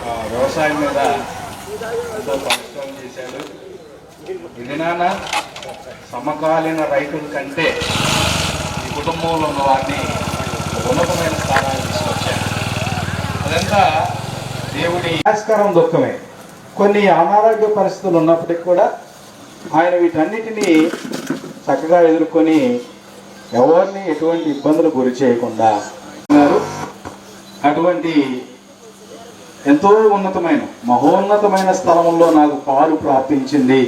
వ్యవసాయం మీద ఎంతో పరిశ్రమ చేశాడు. ఇది నాన్న సమకాలీన రైతుల కంటే ఈ కుటుంబంలో ఉన్న వారిని ఉన్నతమైన స్థానాన్ని తీసుకొచ్చాడు. అదంతా దేవుడి ఆస్కారం దుఃఖమే. కొన్ని అనారోగ్య పరిస్థితులు ఉన్నప్పటికీ కూడా ఆయన వీటన్నిటినీ చక్కగా ఎదుర్కొని ఎవరిని ఎటువంటి ఇబ్బందులు గురి చేయకుండా అటువంటి ఎంతో ఉన్నతమైన మహోన్నతమైన స్థలంలో నాకు పాలు ప్రాప్తించింది.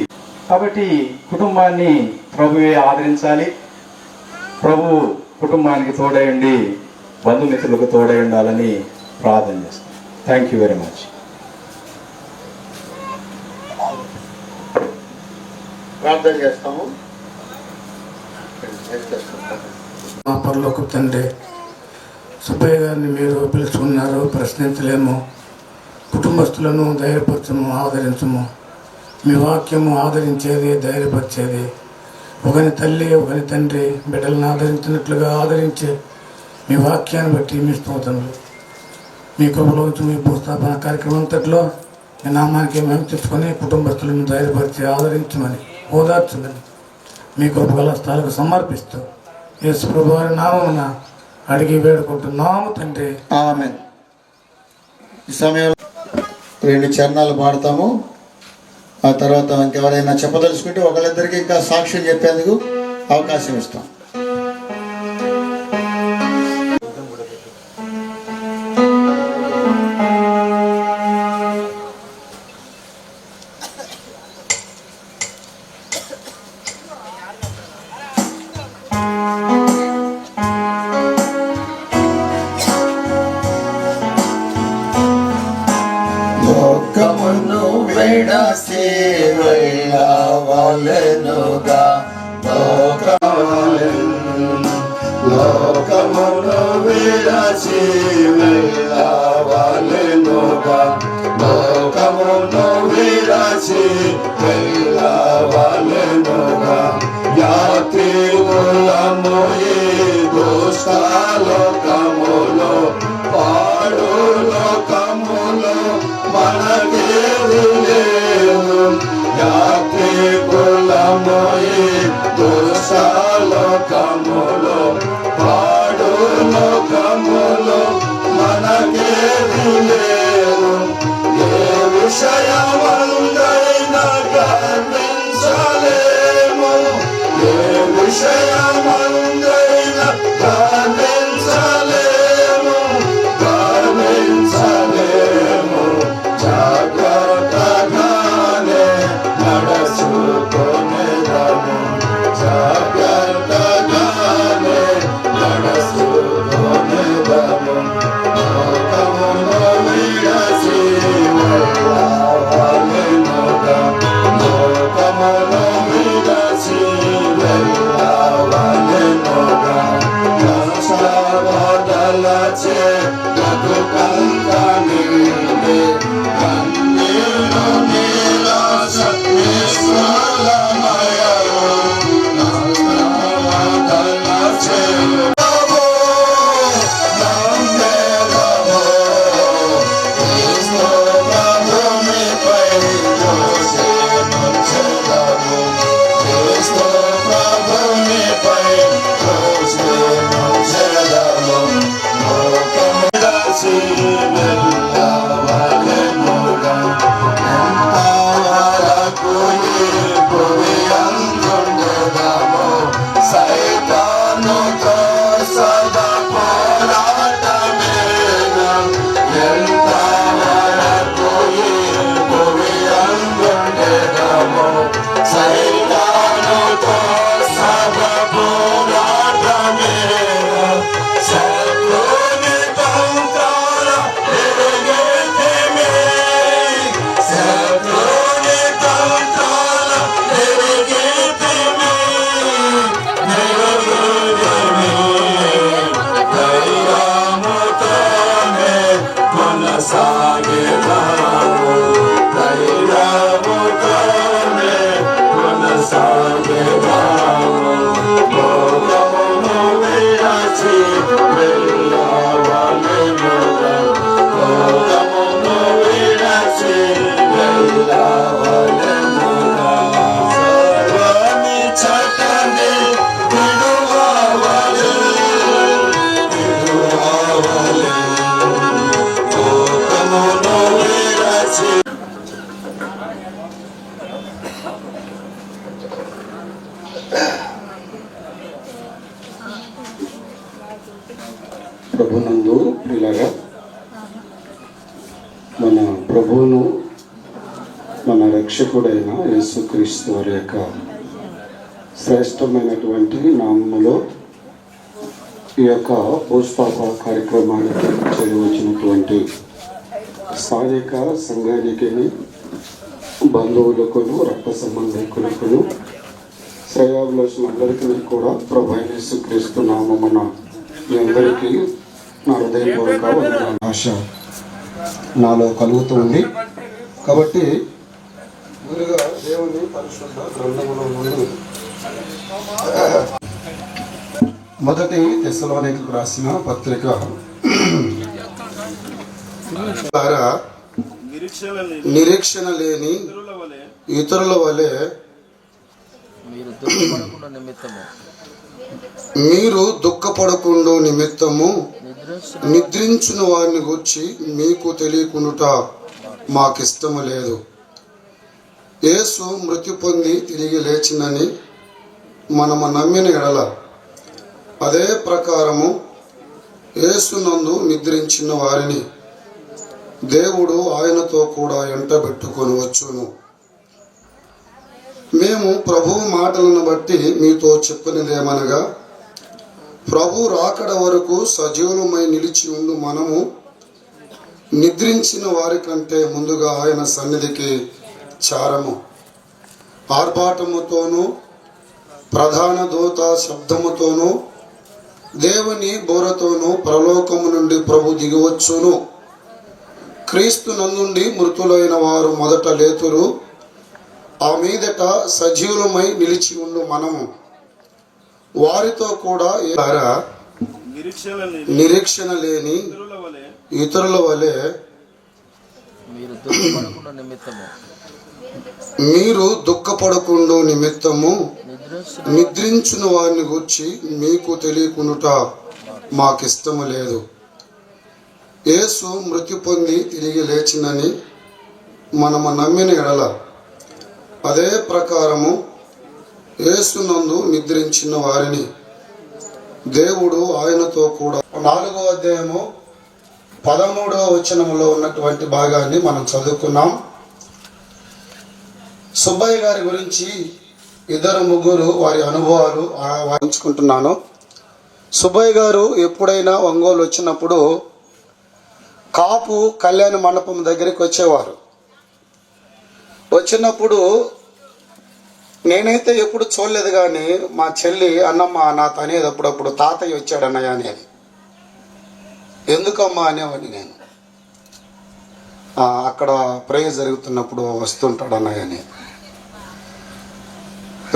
కాబట్టి కుటుంబాన్ని ప్రభువే ఆదరించాలి. ప్రభు కుటుంబానికి తోడయండి, బంధుమిత్రులకు తోడై ఉండాలని ప్రార్థన చేస్తాను. Thank you very much. ప్రార్థన చేస్తాము. మా పరలోక తండ్రి, సుబ్బయ్య గారిని మీరు పిలుచుకున్నారు, ప్రశ్నించలేము. కుటుంబస్తులను ధైర్యపరచము, ఆదరించము. మీ వాక్యము ఆదరించేది, ధైర్యపరిచేది. ఒకని తల్లి ఒకని తండ్రి బిడ్డలను ఆదరించినట్లుగా ఆదరించే మీ వాక్యాన్ని బట్టి మీ స్తోత్రములు. మీ కృపలోంచి మీ భూస్థాపన కార్యక్రమం అంతట్లో మీ నామానికి మేము తెచ్చుకొని కుటుంబస్తులను ధైర్యపరిచి ఆదరించమని, ఓదార్చమని మీ కృపగల స్థాలకు సమర్పిస్తూ యేసు ప్రభువు వారి నామమున అడిగి వేడుకుంటున్నాము తండ్రి, ఆమేన్. ఈ సమయంలో 2 చరణాలు పాడతాము. ఆ తర్వాత ఇంకెవరైనా చెప్పదలుచుకుంటే ఒకళ్ళిద్దరికి ఇంకా సాక్ష్యం చెప్పేందుకు అవకాశం ఇస్తాం. లోకమును విడసి వెళ్ళవలెనుగా, లోకమును విడసి వెళ్ళవలెనుగా, లోకమును విడసి వెళ్ళవలెనుగా. యాత్రికులము ఈ దుష్టలోకములో, పాడు లోకములో మనకేది లేదు. యాత్రికులము ఈ దుష్టలోకములో, పాడు లోకములో మనకేది లేదు. ఏ విషయమందైనా గర్వించలేము, ఏ విషయమందైనా గర్వించలేము, గర్వించలేము. జాగ్రత్తగానే నడుచుకొనేదము, జాగ్రత్తగానే నడుచుకొనేదము. లోకమును విడచి వెళ్ళవలెనుగా, లోకమును విడచి వెళ్ళవలెనుగా. కష్టపడలచే బ్రతుకంత నిండి, కన్నీరు నిరాశ నిస్ఫలమయము. కష్టపడలచే సైతానుతో సదా పోరాటమేనా, ఎంతవరకు ఈ భూమి అందుండెదము. సైతానుతో సదా పోరాటమేనా, శత్రుని తంత్రాల ఎరుగెదెమే, శత్రుని తంత్రాల ఎరుగెదెమే. ధైర్యముతోనే కొనసాగెదము, ధైర్యముతోనే కొనసాగెదము. లోకమును విడచి వెళ్ళవలెనుగా, లోకమును ప్రభునందు ఇలాగా మన ప్రభువును మన రక్షకుడైన యేసుక్రీస్తు వారి యొక్క శ్రేష్టమైనటువంటి నామములో ఈ యొక్క భూస్థాప కార్యక్రమానికి చేరవచ్చినటువంటి స్థానిక సంఘానికి బంధువులకును రక్త సంబంధికులకును శ్రేయాభిలాషులందరికీ కూడా ప్రభు అయిన యేసుక్రీస్తు నామమున మీ అందరికీ నా హృదయపూర్వక వందనాలు. ఆశ నాలో కలుగుతుంది కాబట్టి ముందుగా దేవుని పరిశుద్ధ గ్రంథములో నుండి మొదటి తెస్సలోనికీయులకు రాసిన పత్రిక ద్వారా నిరీక్షణ లేని ఇతరుల వలె మీరు దుఃఖపడకుండా నిమిత్తము నిద్రించిన వారిని గురించి మీకు తెలియకుండా మాకిష్టము లేదు. యేసు మృతి పొంది తిరిగి లేచినని మనము నమ్మిన ఎడల అదే ప్రకారము యేసునందు నిద్రించిన వారిని దేవుడు ఆయనతో కూడా ఎంటబెట్టుకొని వచ్చును. మేము ప్రభువు మాటలను బట్టి మీతో చెప్పినదేమనగా, ప్రభు రాకడ వరకు సజీవులమై నిలిచి ఉండు మనము నిద్రించిన వారి కంటే ముందుగా ఆయన సన్నిధికి చారము. ఆర్భాటముతోనూ ప్రధాన దూత శబ్దముతోనూ దేవుని బోరతోనూ పరలోకము నుండి ప్రభు దిగివచ్చును. క్రీస్తు నందుండి మృతులైన వారు మొదట లేతురు. ఆ మీదట సజీవులమై నిలిచి ఉండు మనము వారితో కూడా నిరీక్షణ లేని ఇతరుల వలె మీరు దుఃఖపడకుండా నిమిత్తము నిద్రించిన వారిని గూర్చి మీకు తెలియకుండా మాకిష్టము లేదు. యేసు మృతి పొంది తిరిగి లేచినని మనము నమ్మిన ఎడల అదే ప్రకారము యేసునందు నిద్రించిన వారిని దేవుడు ఆయనతో కూడా 4వ అధ్యాయము 13వ వచనములో ఉన్నటువంటి భాగాన్ని మనం చదువుకున్నాం. సుబ్బయ్య గారి గురించి 2-3 వారి అనుభవాలు వాయించుకుంటున్నాను. సుబ్బయ్య గారు ఎప్పుడైనా ఒంగోలు వచ్చినప్పుడు కాపు కళ్యాణ మండపం దగ్గరికి వచ్చేవారు. వచ్చినప్పుడు నేనైతే ఎప్పుడు చూడలేదు, కానీ మా చెల్లి అన్నమ్మ నాతో అనేది అప్పుడప్పుడు తాతయ్య వచ్చాడన్నయ్య అనేది. ఎందుకమ్మా అనేవాడిని నేను. అక్కడ ప్రేయర్ జరుగుతున్నప్పుడు వస్తుంటాడు అన్నయ్య అనేది.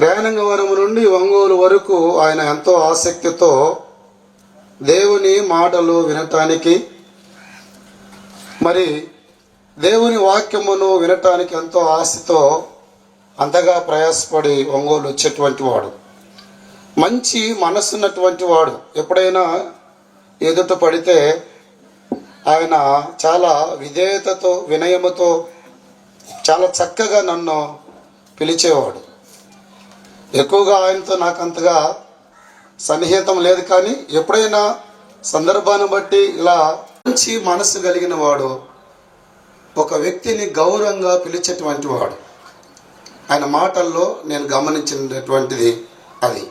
రేణంగవరం నుండి ఒంగోలు వరకు ఆయన ఎంతో ఆసక్తితో దేవుని మాటలు వినటానికి, మరి దేవుని వాక్యమును వినటానికి ఎంతో ఆశతో అంతగా ప్రయాసపడి ఒంగోలు వచ్చేటువంటి వాడు. మంచి మనసున్నటువంటి వాడు. ఎప్పుడైనా ఎదుట పడితే ఆయన చాలా విధేయతతో వినయముతో చాలా చక్కగా నన్ను పిలిచేవాడు. ఎక్కువగా ఆయనతో నాకు అంతగా సన్నిహితం లేదు, కానీ ఎప్పుడైనా సందర్భాన్ని బట్టి ఇలా మంచి మనసు కలిగిన వాడు, ఒక వ్యక్తిని గౌరవంగా పిలిచేటువంటి వాడు. ఆయన మాటల్లో నేను గమనించినటువంటిది అది.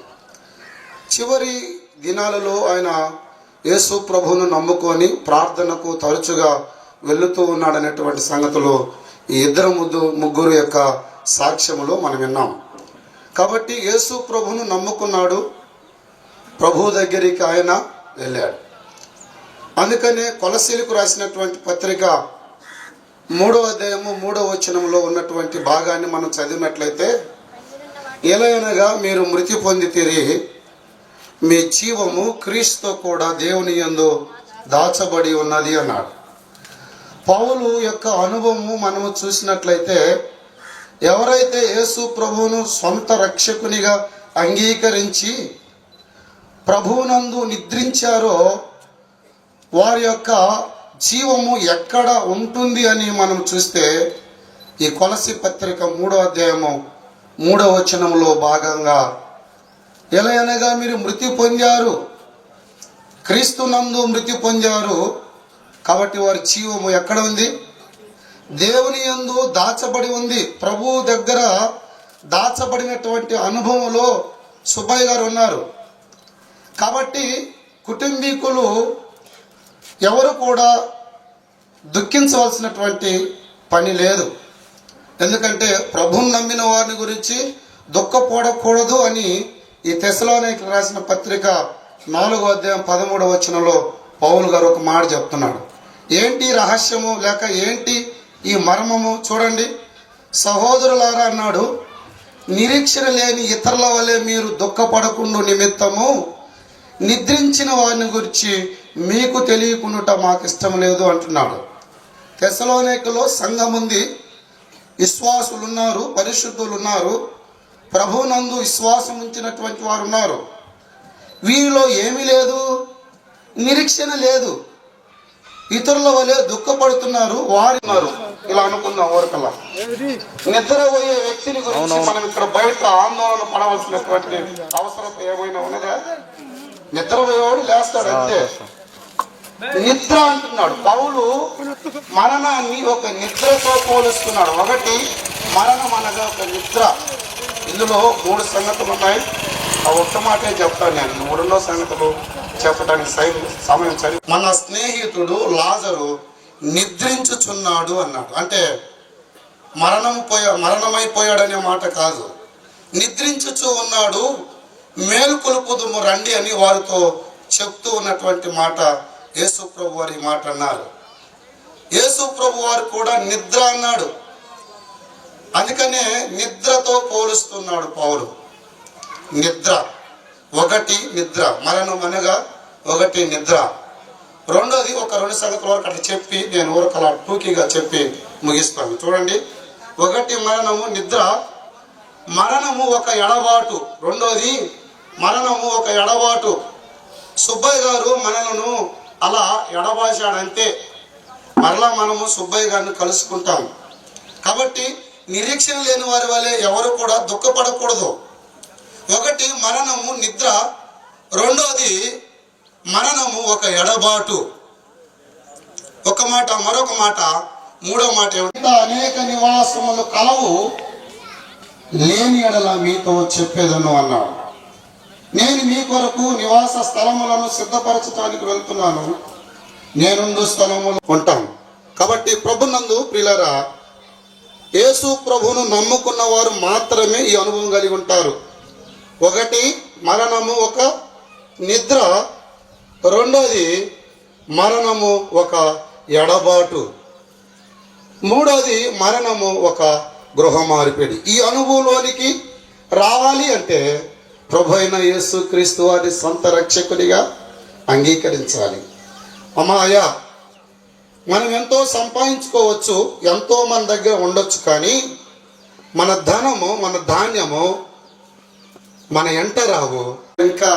చివరి దినాలలో ఆయన యేసు ప్రభువును నమ్ముకొని ప్రార్థనకు తరచుగా వెళుతూ ఉన్నాడనేటువంటి సంగతులు ఈ 2-3 యొక్క సాక్ష్యములో మనం విన్నాం. కాబట్టి యేసు ప్రభువును నమ్ముకున్నాడు, ప్రభువు దగ్గరికి ఆయన వెళ్ళాడు. అందుకనే కొలసీలకు రాసినటువంటి పత్రిక 3వ అధ్యాయము 3వ వచనంలో ఉన్నటువంటి భాగాన్ని మనం చదివినట్లయితే, ఎలయనగా మీరు మృతి పొందితిరి, మీ జీవము క్రీస్తుతో కూడా దేవుని యందు దాచబడి ఉన్నది అన్నాడు. పౌలు యొక్క అనుభవము మనము చూసినట్లయితే, ఎవరైతే యేసు ప్రభువును సొంత రక్షకునిగా అంగీకరించి ప్రభువునందు నిద్రించారో వారి యొక్క జీవము ఎక్కడ ఉంటుంది అని మనం చూస్తే, ఈ కొలసి పత్రిక 3వ అధ్యాయము 3వ వచనంలో భాగంగా, ఎలా అనగా మీరు మృతి పొందారు క్రీస్తునందు మృతి పొందారు. కాబట్టి వారి జీవము ఎక్కడ ఉంది? దేవుని యందు దాచబడి ఉంది. ప్రభువు దగ్గర దాచబడినటువంటి అనుభవంలో సుబ్బయ్య గారు ఉన్నారు. కాబట్టి కుటుంబీకులు ఎవరు కూడా దుఃఖించవలసినటువంటి పని లేదు. ఎందుకంటే ప్రభువుని నమ్మిన వారిని గురించి దుఃఖపడకూడదు అని ఈ తెస్సలోనికీయులకు రాసిన పత్రిక 4వ అధ్యాయం 13వ వచనంలో పౌలు గారు ఒక మాట చెప్తున్నాడు. ఏంటి రహస్యము లేక ఏంటి ఈ మర్మము? చూడండి, సహోదరులారా అన్నాడు, నిరీక్షణ లేని ఇతరుల వలె మీరు దుఃఖపడకుండా నిమిత్తము నిద్రించిన వారిని గురించి మీకు తెలియకుండా మాకు ఇష్టం లేదు అంటున్నాడు. తెస్సలోనికలో సంఘం ఉంది, విశ్వాసులు ఉన్నారు, పరిశుద్ధులు ఉన్నారు, ప్రభువునందు విశ్వాసం ఉంచినటువంటి వారు ఉన్నారు. వీరిలో ఏమీ లేదు, నిరీక్షణ లేదు, ఇతరుల వలె దుఃఖపడుతున్నారు, వారు ఉన్నారు. ఇలా అనుకుందాం. ఊరకల్లా నిద్రపోయే వ్యక్తిని గురించి మనం ఇక్కడ బయట ఆందోళన పడవలసినటువంటి అవసరం ఏమైనా ఉన్నదా? నిద్రపోయేవాడు లేస్తాడు అంతే. నిద్ర అంటున్నాడు పౌలు. మరణాన్ని ఒక నిద్రతో పోలుస్తున్నాడు. ఒకటి మరణం అనగా ఒక నిద్ర. ఇందులో 3 సంగతులు ఉన్నాయి. ఆ ఒక్క మాటే చెప్తాను నేను. 3వ సంగతులు చెప్పడానికి సమయం సరి. మన స్నేహితుడు లాజరు నిద్రించుచున్నాడు అన్నాడు. అంటే మరణమైపోయాడనే మాట కాదు, నిద్రించుచు ఉన్నాడు, మేలుకొలుపుదుము రండి అని వారితో చెప్తూ ఉన్నటువంటి మాట యేసు ప్రభు వారి మాట అన్నారు. యేసు ప్రభు వారు కూడా నిద్ర అన్నాడు. అందుకనే నిద్రతో పోలుస్తున్నాడు పౌలు. నిద్ర ఒకటి, నిద్ర మరణం అనగా ఒకటి నిద్ర. రెండోది ఒక 2 సంగతుల వరకు అట్లా చెప్పి నేను ఊరకలా టూకీగా చెప్పి ముగిస్తాను. చూడండి, ఒకటి మరణము, నిద్ర. మరణము ఒక ఎడబాటు. రెండోది మరణము ఒక ఎడబాటు. సుబ్బయ్య గారు మనలను అలా ఎడబాశాడంతే, మరలా మనము సుబ్బయ్య గారిని కలుసుకుంటాం. కాబట్టి నిరీక్షణ లేని వారి వలె ఎవరు కూడా దుఃఖపడకూడదు. ఒకటి మరణము, నిద్ర. రెండోది మరణము ఒక ఎడబాటు. ఒక మాట. మరొక మాట, మూడో మాట ఏమిటి? అనేక నివాసములు కలవు, లేని ఎడల మీతో చెప్పేదను అన్నాడు. నేను మీ కొరకు నివాస స్థలములను సిద్ధపరచడానికి వెళ్తున్నాను, నేనుండు స్థలములు ఉంటాను. కాబట్టి ప్రభునందు ప్రియులారా, యేసు ప్రభువును నమ్ముకున్న వారు మాత్రమే ఈ అనుభవం కలిగి ఉంటారు. ఒకటి మరణము ఒక నిద్ర. రెండోది మరణము ఒక ఎడబాటు. మూడోది మరణము ఒక గృహ మార్పిడి. ఈ అనుభవంలోనికి రావాలి అంటే ప్రభు అయిన యేసు క్రీస్తు వారి సొంత రక్షకుడిగా అంగీకరించాలి. అమ్మాయ మనం ఎంతో సంపాదించుకోవచ్చు, ఎంతో మన దగ్గర ఉండొచ్చు, కానీ మన ధనము, మన ధాన్యము మన ఎంట రావు. ఇంకా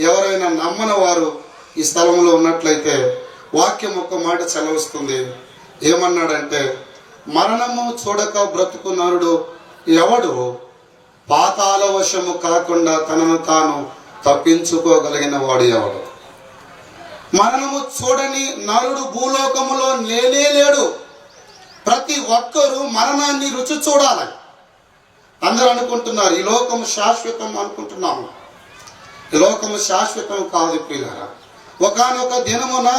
ఎవరైనా నమ్మని వారు ఈ స్థలంలో ఉన్నట్లయితే వాక్యం ఒక్క మాట సెలవిస్తుంది. ఏమన్నాడంటే, మరణము చూడక బ్రతుకు నరుడు ఎవడు పాతాళ వశము కాకుండా తనను తాను తప్పించుకోగలిగిన వాడు ఎవడు? మరణము చూడని నరుడు భూలోకములో లేడు. ప్రతి ఒక్కరూ మరణాన్ని రుచి చూడాలి. అందరూ అనుకుంటున్నారు ఈ లోకము శాశ్వతం అనుకుంటున్నాము. ఈ లోకము శాశ్వతం కాదు ప్రియులారా. ఒకానొక దినమున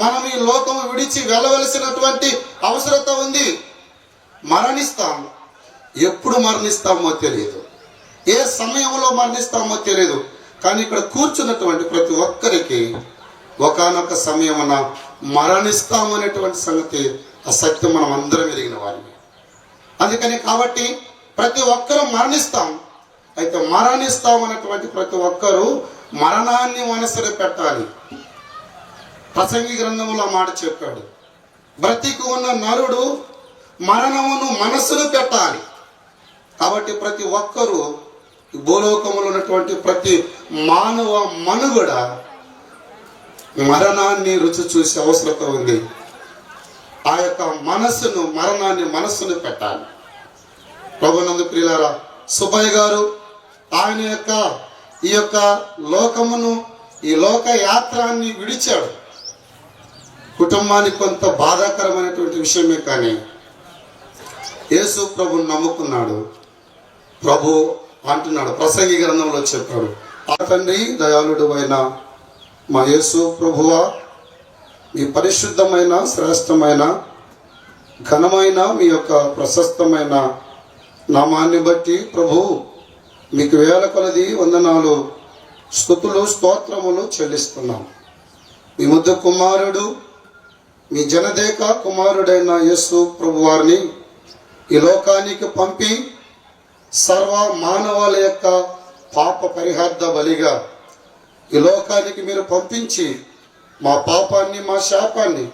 మనం ఈ లోకము విడిచి వెళ్ళవలసినటువంటి అవసరత ఉంది. మరణిస్తాం. ఎప్పుడు మరణిస్తామో తెలియదు, ఏ సమయంలో మరణిస్తామో తెలియదు. కానీ ఇక్కడ కూర్చున్నటువంటి ప్రతి ఒక్కరికి ఒకానొక సమయమున మరణిస్తామనేటువంటి సంగతి, ఆ సత్యం మనం అందరం ఎరిగిన వారిని. అందుకని కాబట్టి ప్రతి ఒక్కరూ మరణిస్తాం. అయితే మరణిస్తామన్నటువంటి ప్రతి ఒక్కరూ మరణాన్ని మనసులో పెట్టాలి. ప్రసంగి గ్రంథంలో మాట చెప్పాడు, బ్రతికి ఉన్న నరుడు మరణమును మనస్సును పెట్టాలి. కాబట్టి ప్రతి ఒక్కరూ భూలోకంలో ఉన్నటువంటి ప్రతి మానవ మనుగడ మరణాన్ని రుచి చూసే అవసరత ఉంది. ఆ యొక్క మనస్సును, మరణాన్ని మనస్సును పెట్టాలి. ప్రభునందు ప్రియులారా, సుబ్బయ్య గారు ఆయన ఈ యొక్క లోకమును, ఈ లోక యాత్రాన్ని విడిచాడు. కుటుంబానికి కొంత బాధాకరమైనటువంటి విషయమే, కానీ యేసు ప్రభుని నమ్ముకున్నాడు. ప్రభు అంటున్నాడు, ప్రసంగి గ్రంథంలో చెప్పాడు, ఆ తండ్రి దయాళుడు అయిన మా యేసు ప్రభువా, మీ పరిశుద్ధమైన శ్రేష్టమైన ఘనమైన మీ యొక్క ప్రశస్తమైన నామాన్ని బట్టి ప్రభు మీకు వేల కొలది వందనాలు, స్తుతులు, స్తోత్రములు చెల్లిస్తున్నాం. మీ ముద్ద కుమారుడు, మీ జనదేక కుమారుడైన యేసు ప్రభు వారిని ఈ లోకానికి పంపి సర్వ మానవాళి యొక్క పాప పరిహార్థ బలిగా ఈ లోకానికి మీరు పంపించి మా పాపాన్ని, మా శాపాన్ని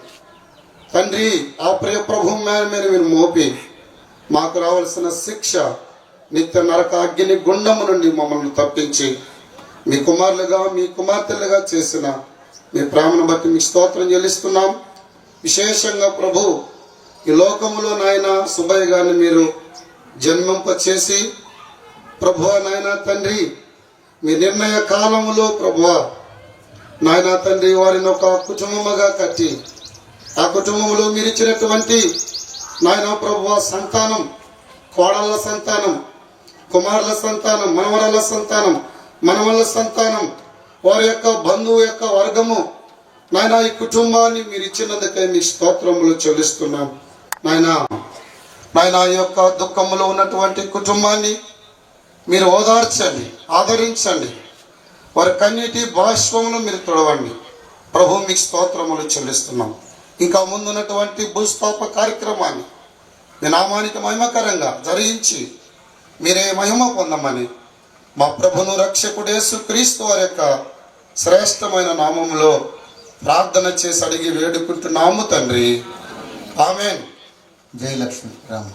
తండ్రి ఆ ప్రియ ప్రభు మీద మీరు మోపి మాకు రావాల్సిన శిక్ష నిత్య నరక అగ్ని గుండము నుండి మమ్మల్ని తప్పించి మీ కుమారులుగా, మీ కుమార్తెలుగా చేసిన మీ ప్రేమను బట్టి మీకు స్తోత్రం చెల్లిస్తున్నాం. విశేషంగా ప్రభు ఈ లోకములో నాయన సుబ్బయ్య గారిని మీరు జన్మింప చేసి ప్రభువా నాయన తండ్రి మీ నిర్ణయ కాలములో ప్రభువా నాయన తండ్రి వారిని ఒక కుటుంబముగా కట్టి ఆ కుటుంబంలో మీరు ఇచ్చినటువంటి నాయన ప్రభువా సంతానం, కోడళ్ళ సంతానం, కుమారుల సంతానం, మనవరాల సంతానం, మనవళ్ళ సంతానం, వారి యొక్క బంధువు యొక్క వర్గము నాయన ఈ కుటుంబాన్ని మీరు ఇచ్చినందుకే మీ స్తోత్రములు చెల్లిస్తున్నాం. నాయన ఈ యొక్క దుఃఖములో ఉన్నటువంటి కుటుంబాన్ని మీరు ఓదార్చండి, ఆదరించండి, వారి కన్నీటి బాష్పములు మీరు తొడవండి. ప్రభు మీకు స్తోత్రములు చెల్లిస్తున్నాం. ఇంకా ముందున్నటువంటి భూస్థాప కార్యక్రమాన్ని మీ నామానికి మహిమకరంగా జరిగించి మీరే మహిమ పొందమని మా ప్రభును రక్షకుడు యేసుక్రీస్తు వారి యొక్క శ్రేష్టమైన నామములో ప్రార్థన చేసి అడిగి వేడుకుంటున్నాము తండ్రి, ఆమేన్. జయలక్ష్మి రామ.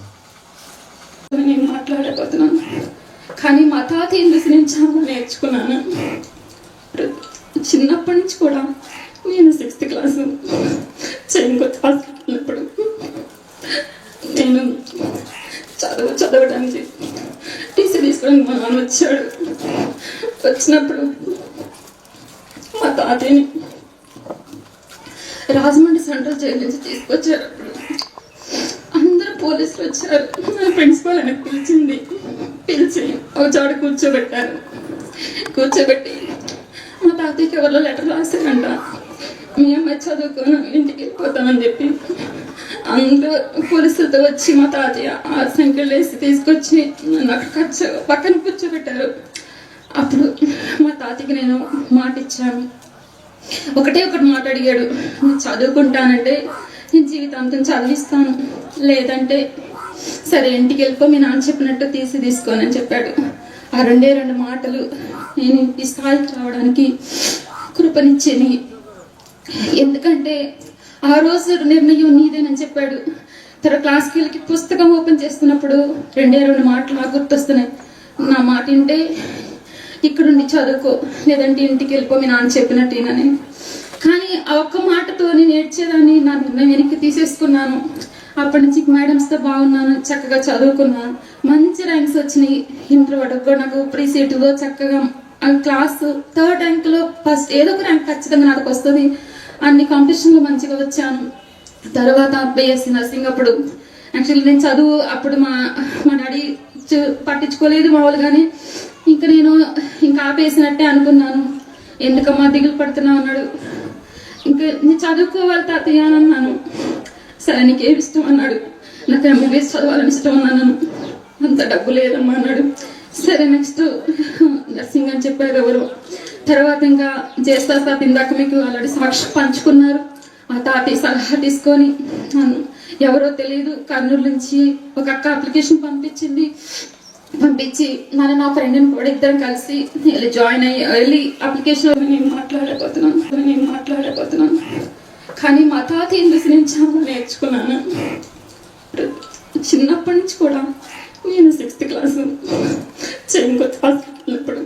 నేను మాట్లాడబోతున్నాను, కానీ మా తాత ఎందుకు నేను చాలా నేర్చుకున్నాను. చిన్నప్పటి నుంచి కూడా నేను 6th క్లాసు చెంగొత్త హాస్పిటల్ నేను చదవడానికి టీసీ తీసుకోవడానికి మా నాన్న వచ్చాడు. వచ్చినప్పుడు మా తాతయ్యని రాజమండ్రి సెంట్రల్ జైలు నుంచి తీసుకొచ్చారు. అందరూ పోలీసులు వచ్చారు. నా ప్రిన్సిపాల్ అని పిలిచి ఒక చోట కూర్చోబెట్టి మా తాతయ్యకి ఎవరిలో లెటర్ రాశారంట, మీ అమ్మాయి చదువుకొని ఇంటికి వెళ్ళిపోతామని చెప్పి. అందరూ పోలీసులతో వచ్చి మా తాతయ్య 6 సంఖ్యలు వేసి తీసుకొచ్చి నన్ను అక్కడ పక్కన కూర్చోబెట్టారు. అప్పుడు మా తాతయ్యకి నేను మాట ఇచ్చాను. ఒకటే ఒకటి మాట అడిగాడు, నేను చదువుకుంటానంటే నేను జీవితాంతం చదివిస్తాను, లేదంటే సరే ఇంటికి వెళ్ళిపో, మీ నాన్న చెప్పినట్టు తీసుకోని అని చెప్పాడు. ఆ 2 మాటలు నేను ఈ స్థాయికి రావడానికి కృపనిచ్చేది. ఎందుకంటే ఆ రోజు నిర్ణయం నీదేనని చెప్పాడు. తర్వాత క్లాస్కి వెళ్ళి పుస్తకం ఓపెన్ చేస్తున్నప్పుడు 2 మాటలు నాకు గుర్తొస్తున్నాయి. నా మాట వింటే ఇక్కడుండి చదువుకో, లేదంటే ఇంటికి వెళ్ళిపో, మీ నాన్న చెప్పినట్టేనని. కానీ ఆ ఒక్క మాటతో నేను ఏడ్చేదాన్ని. నా నిర్ణయం వెనక్కి తీసేసుకున్నాను. అప్పటి నుంచి మేడమ్స్తో బాగున్నాను, చక్కగా చదువుకున్నాను, మంచి ర్యాంక్స్ వచ్చినాయి. ఇంటర్ వరకు కూడా నాకు ప్రీ సీటులో చక్కగా క్లాస్ 3rd ర్యాంక్లో ఫస్ట్ ఏదో ఒక ర్యాంక్ ఖచ్చితంగా నాకు వస్తుంది. అన్ని కాంపిటీషన్లో మంచిగా వచ్చాను. తర్వాత BSc నర్సింగ్ అప్పుడు యాక్చువల్లీ నేను చదువు అప్పుడు మా డాడీ పట్టించుకోలేదు మామూలుగానే. నేను ఆపేసినట్టే అనుకున్నాను. ఎందుకమ్మా దిగులు పడుతున్నావు అన్నాడు. నేను చదువుకోవాలి తాతయ్య అని అన్నాను. సరే నీకేమి ఇష్టం అన్నాడు. నాకు MBBS చదవాలని ఇష్టం అన్నాను. అంత డబ్బు లేదమ్మా అన్నాడు. సరే నెక్స్ట్ నర్సింగ్ అని చెప్పారు ఎవరు. తర్వాత చేస్తా తాత, ఇందాక మీకు ఆల్రెడీ సాక్షి పంచుకున్నారు. ఆ తాతయ్య సలహా తీసుకొని ఎవరో తెలియదు కర్నూలు నుంచి ఒక అక్క అప్లికేషన్ పంపించి నా ఫ్రెండ్ని కూడా ఇద్దరం కలిసి జాయిన్ వెళ్ళి అప్లికేషన్ నేను మాట్లాడబోతున్నాను. కానీ మా తాత ఎందుకు నేను చాలా నేర్చుకున్నాను. చిన్నప్పటి నుంచి కూడా నేను 6th క్లాసు చెంగొత్త హాస్పిటల్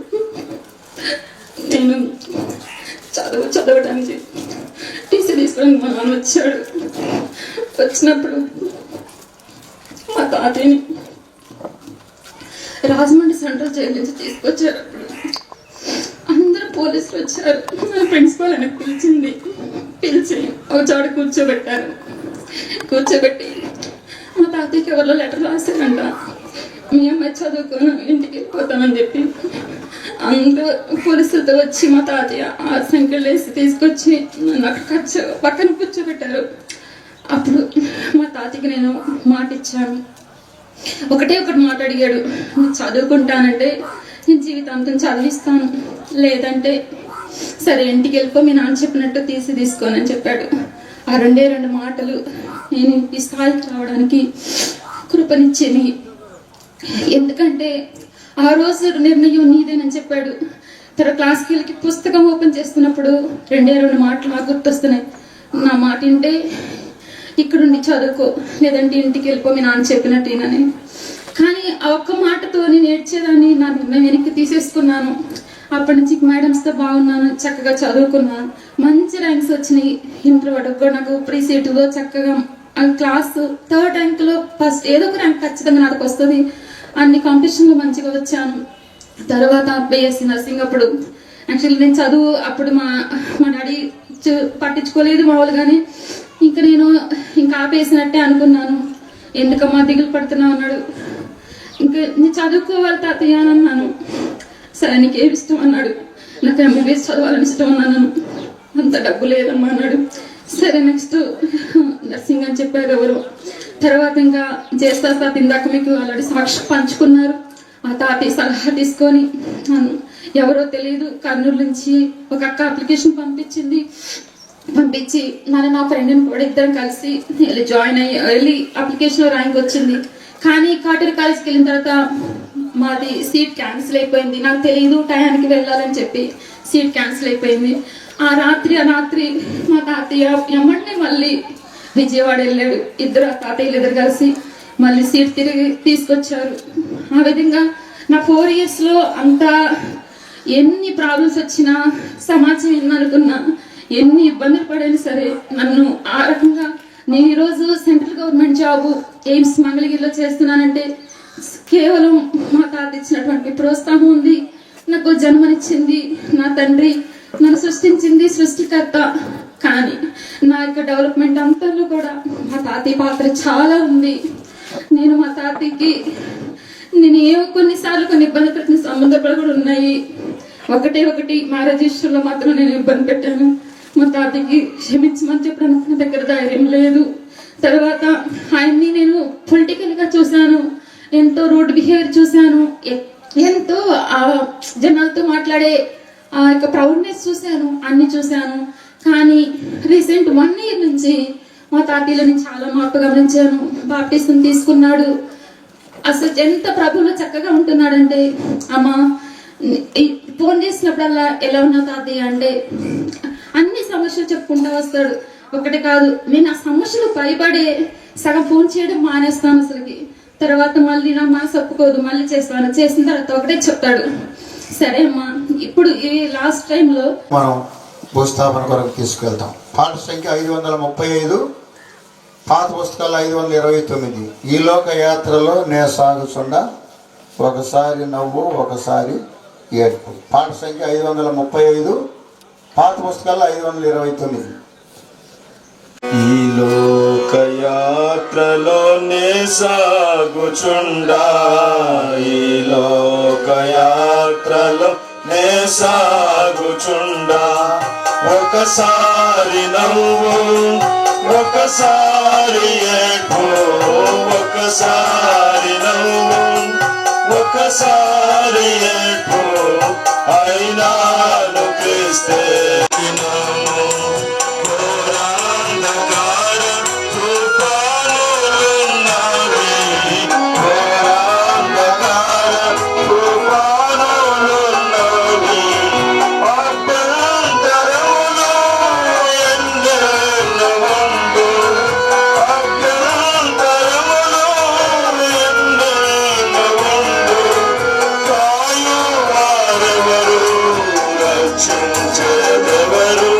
నేను చదవడానికి టీసీ తీసుకోవడానికి మా నాన్న వచ్చాడు. వచ్చినప్పుడు మా తాతయ్యని రాజమండ్రి సెంట్రల్ జైలు నుంచి తీసుకొచ్చారు. అందరూ పోలీసులు వచ్చారు. ప్రిన్సిపాల్ అని పిలిచి ఒక చోట కూర్చోబెట్టి మా తాతయ్యకి ఎవరో లెటర్ రాశారంట, మీ అమ్మాయి చదువుకుని ఇంటికి వెళ్ళిపోతామని చెప్పి. అందరూ పోలీసులతో వచ్చి మా తాతయ్య ఆ సంఖ్యలు వేసి తీసుకొచ్చి నన్ను అక్కడ పక్కన కూర్చోబెట్టారు. అప్పుడు మా తాతయ్యకి నేను మాట ఇచ్చాను. ఒకటి మాట అడిగాడు, నువ్వు చదువుకుంటానంటే నేను జీవితాంతం చదివిస్తాను, లేదంటే సరే ఇంటికి వెళ్ళిపో, మీ నాన్న చెప్పినట్టు తీసుకోనని చెప్పాడు. ఆ రెండు మాటలు నేను ఈ స్థాయికి రావడానికి కృపనిచ్చేది. ఎందుకంటే ఆ రోజు నిర్ణయం నీదేనని చెప్పాడు. క్లాస్కి వెళ్ళి పుస్తకం ఓపెన్ చేస్తున్నప్పుడు రెండు మాటలు నాకు గుర్తొస్తున్నాయి. నా మాట వింటే ఇక్కడుండి చదువుకో, లేదంటే ఇంటికి వెళ్ళిపో, మీ నాన్న చెప్పినట్టేనని. కానీ ఆ ఒక్క మాటతో నేను ఏడ్చేదాన్ని. నా నిర్ణయం వెనక్కి తీసేసుకున్నాను. అప్పటి నుంచి మేడమ్స్తో బాగున్నాను, చక్కగా చదువుకున్నాను, మంచి ర్యాంక్స్ వచ్చినాయి. ఇంటర్ వరకు కూడా నాకు ప్రీ సీటులో చక్కగా క్లాస్ 3rd ర్యాంక్లో ఫస్ట్ ఏదో ఒక ర్యాంక్ ఖచ్చితంగా నాకు వస్తుంది. అన్ని కాంపిటీషన్లో మంచిగా వచ్చాను. తర్వాత BSc నర్సింగ్ అప్పుడు యాక్చువల్లీ నేను చదువు అప్పుడు మా డాడీ పట్టించుకోలేదు మామూలుగానే. నేను ఆపేసినట్టే అనుకున్నాను. ఎందుకమ్మా దిగులు పడుతున్నావు అన్నాడు. నేను చదువుకోవాలి తాతయ్య అని అన్నాను. సరే నీకేమి ఇష్టం అన్నాడు. నాకు MBBS చదవాలని ఇష్టం అన్నాను. అంత డబ్బు లేదమ్మా అన్నాడు. సరే నెక్స్ట్ నర్సింగ్ అని చెప్పారు ఎవరు. తర్వాత చేస్తా తాత, ఇందాక మీకు ఆల్రెడీ సాక్షి పంచుకున్నారు. ఆ తాతయ్య సలహా తీసుకొని ఎవరో తెలియదు కర్నూలు నుంచి ఒక అక్క అప్లికేషన్ పంపించి నా ఫ్రెండ్ని కూడా ఇద్దరం కలిసి జాయిన్ వెళ్ళి అప్లికేషన్లో ర్యాంక్ వచ్చింది. కానీ కాటూరు కాలేజ్కి వెళ్ళిన తర్వాత మాది సీట్ క్యాన్సిల్ అయిపోయింది. నాకు తెలియదు టయానికి వెళ్ళాలని చెప్పి సీట్ క్యాన్సిల్ అయిపోయింది. ఆ రాత్రి మా తాతయ్య ఎమ్మడిని మళ్ళీ విజయవాడ వెళ్ళాడు. ఇద్దరు తాతయ్యలు ఇద్దరు కలిసి మళ్ళీ సీట్ తిరిగి తీసుకొచ్చారు. ఆ విధంగా నా 4 yearsలో అంతా ఎన్ని ప్రాబ్లమ్స్ వచ్చినా, సమాజం ఎన్ననుకున్నా, ఎన్ని ఇబ్బందులు పడైనా సరే నన్ను ఆ రకంగా నేను ఈరోజు సెంట్రల్ గవర్నమెంట్ జాబు ఎయిమ్స్ మంగళగిరిలో చేస్తున్నానంటే కేవలం మా తాత ఇచ్చినటువంటి ప్రోత్సాహం ఉంది. నాకు జన్మనిచ్చింది నా తండ్రి, నన్ను సృష్టించింది సృష్టికర్త. కానీ నా యొక్క డెవలప్మెంట్ అంతలో కూడా మా తాతయ్య పాత్ర చాలా ఉంది. నేను మా తాతయ్యకి కొన్నిసార్లు కొన్ని ఇబ్బంది పెట్టిన సంబంధాలు కూడా ఉన్నాయి. ఒకటి మ్యారేజ్ ఇష్యూలో మాత్రం నేను ఇబ్బంది పెట్టాను. మా తాతయ్యకి క్షమించమని చెప్పడానికి నా దగ్గర ధైర్యం లేదు. తర్వాత ఆయన్ని నేను పొలిటికల్గా చూశాను, ఎంతో రోడ్ బిహేవియర్ చూశాను, ఎంతో జనాలతో మాట్లాడే ఆ యొక్క ప్రౌడ్నెస్ చూశాను, అన్ని చూశాను. కానీ రీసెంట్ 1 year నుంచి మా తాతయ్యలో నేను చాలా మార్పు గమనించాను. బాప్టిజం తీసుకున్నాడు. అసలు ఎంత ప్రభువులో చక్కగా ఉంటున్నాడంటే, అమ్మ ఫోన్ చేసినప్పుడల్లా ఎలా ఉన్నావు తాతయ్య అంటే అన్ని సమస్యలు చెప్పుకుంటూ వస్తాడు. ఒకటి కాదు, నేను ఆ సమస్యలు భయపడే సగం ఫోన్ చేయడం మానేస్తాను అసలుకి. తర్వాత మళ్ళీ నా మనసు ఒప్పుకోదు, మళ్ళీ చేస్తాను. చేసిన తర్వాత ఒకటే చెప్తాడు, సరే అమ్మా. ఇప్పుడు ఈ లాస్ట్ టైంలో మనం భూస్థాపన కొరకు తీసుకెళ్తాం. పాట సంఖ్య 535, పాత పుస్తకాలు 529. ఈ లోక యాత్రలో నే సాగుచుండ, ఒకసారి నవ్వు ఒకసారి ఏడుపు. పాట సంఖ్య 535, పాత పుస్తకాలు 529. ఈ లోక యాత్రలోనే సాగుచుండా, ఈ లోక యాత్రలో నే సాగుచుండా, ఒకసారి నవ్వు ఒకసారి ఏడ్పు, ఒకసారి నవ్వు ఒకసారి ఏడ్పు, అయినాను క్రీస్తే రక్షించేదెవరు?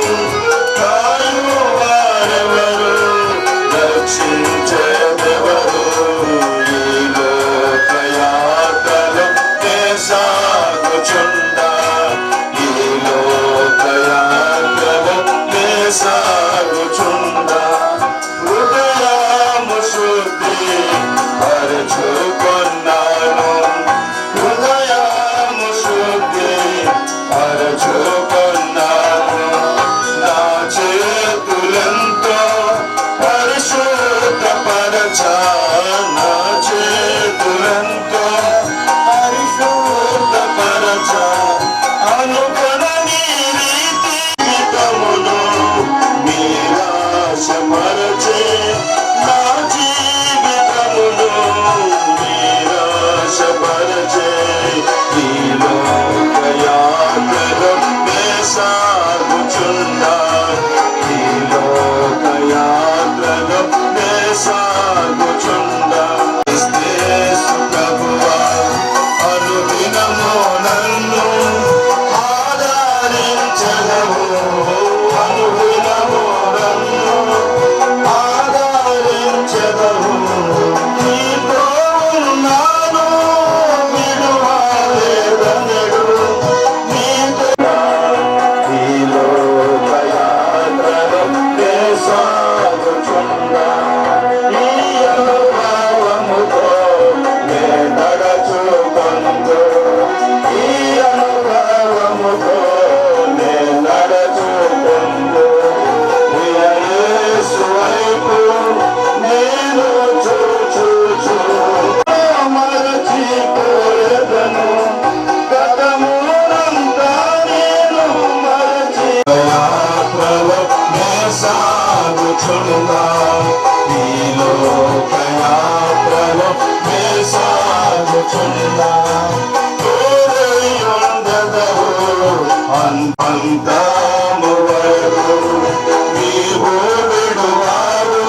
నా చేతులంతో పరిశుద్ధపరచ అనుకణ నీ రీతి జీవితమును నిరాశపరచే నా జీవితమును నిరాశపరచే ఈ లోకయాత్రలో సాగుచున్నా ఈ లోకయాత్రలో సాగుచున్నా ప్రభువా అనుదినము నన్ను ఆదరించదవు అనుదినము నన్ను ఆదరించదవు నీతో ఉన్నాను విడువలేదనడు నీతో ఈ లోకయాత్రలో సాగుచున్నా ఈ అనుభవముతో నే నడచుకొందు ఈ అనుభవముతో నే నడచుకొందు ప్రియ యేసు వైపు నేను చూచుచు మరచిపోయేదను గతమునంతా నేను మరచి యాత్రలో నే సాగుచున్నా ఈ లోకయాత్రలో నే సాగుచున్నా తోడయుండెదవు అంతము వరకు నీవు విడువారు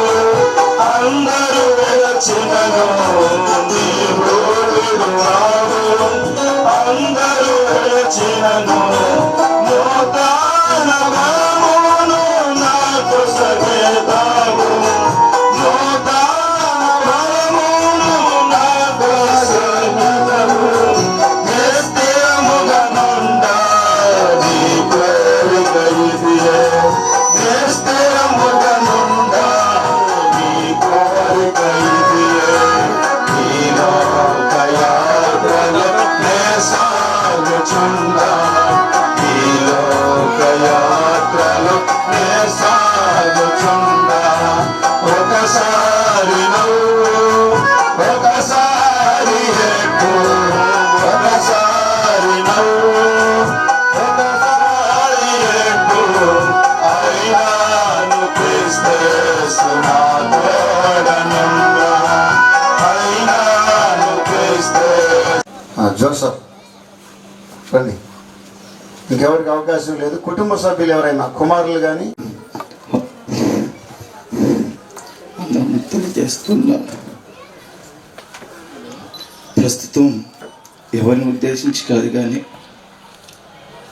అందరూ విరచినను నీవు విడువారు అందరూ విరచినను నూతన బలమును నాకు సగేదావు నూతన బలమును నాకు సగేదావు నిత్యముగా నుండా నీ కోరిక ఇదియే నిత్యముగా నుండా నీ కోరిక ఇదియే ఈ లోకయాత్రలో నే సాగుచున్నా ఈ లోకయాత్రలో నే సాగుచున్నా ఒకసారి నవ్వు ఒకసారి ఎట్టు ఒకసారి నవ్వు ఒకసారి ఎట్టు అయినాను క్రీస్తు నా తోడనున్నా అయినాను క్రీస్తు జోసఫ్ రండి. ఇంకెవరికి అవకాశం లేదు. కుటుంబ సభ్యులు ఎవరైనా కుమారులు కానీ తెలియజేస్తున్నా. ప్రస్తుతం ఎవరిని ఉద్దేశించి కాదు కానీ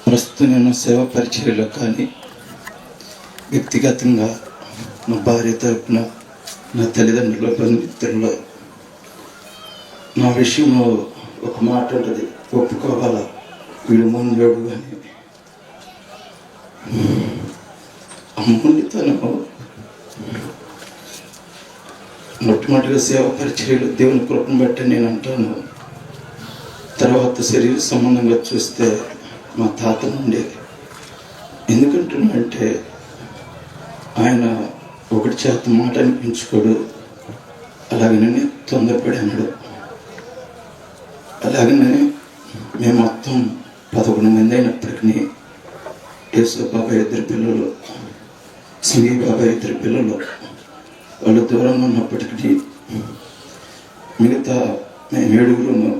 ప్రస్తుతం నేను సేవ పరిచర్యలో కానీ వ్యక్తిగతంగా నా భార్య తరపున నా తల్లిదండ్రుల బంధుమిత్రుల్లో నా విషయంలో ఒక మాట ఉంటుంది, ఒప్పుకోవాలా వీడు ముందోడు అని. అమూల్యతను మొట్టమొదటిగా సేవ పరిచర్యలు దేవుని కృపను బట్టి నేను అంటాను. తర్వాత శరీర సంబంధంగా చూస్తే మా తాత ఉండేది. ఎందుకంటున్నానంటే ఆయన ఒకటి చేత మాట అనిపించుకోడు, అలాగనే తొందరపడి అన్నాడు. అలాగనే మేము మొత్తం 11 మంది అయినప్పటికీ యేసు బాబాయ్ 2 పిల్లలు, సింగి బాబాయ్ 2 పిల్లలు, వాళ్ళు దూరంగా ఉన్నప్పటికీ మిగతా మేము 7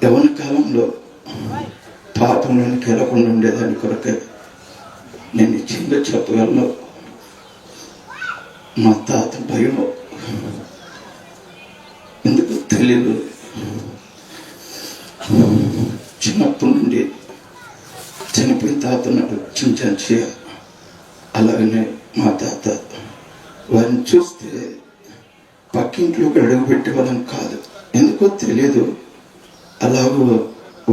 యవ్వన కాలంలో పాపంలోనికి వెళ్ళకుండా ఉండేదాని కొరకే నేను నిశ్చయంగా చెప్పగలను. మా తాత భయం ఎందుకు తెలియదు. చిన్నప్పటి నుండి చనిపోయిన తాత నాడు చించే అలాగనే మా తాత వారిని చూస్తే పక్కింట్లోకి అడుగు పెట్టేవాళ్ళం కాదు. ఎందుకో తెలియదు. అలాగూ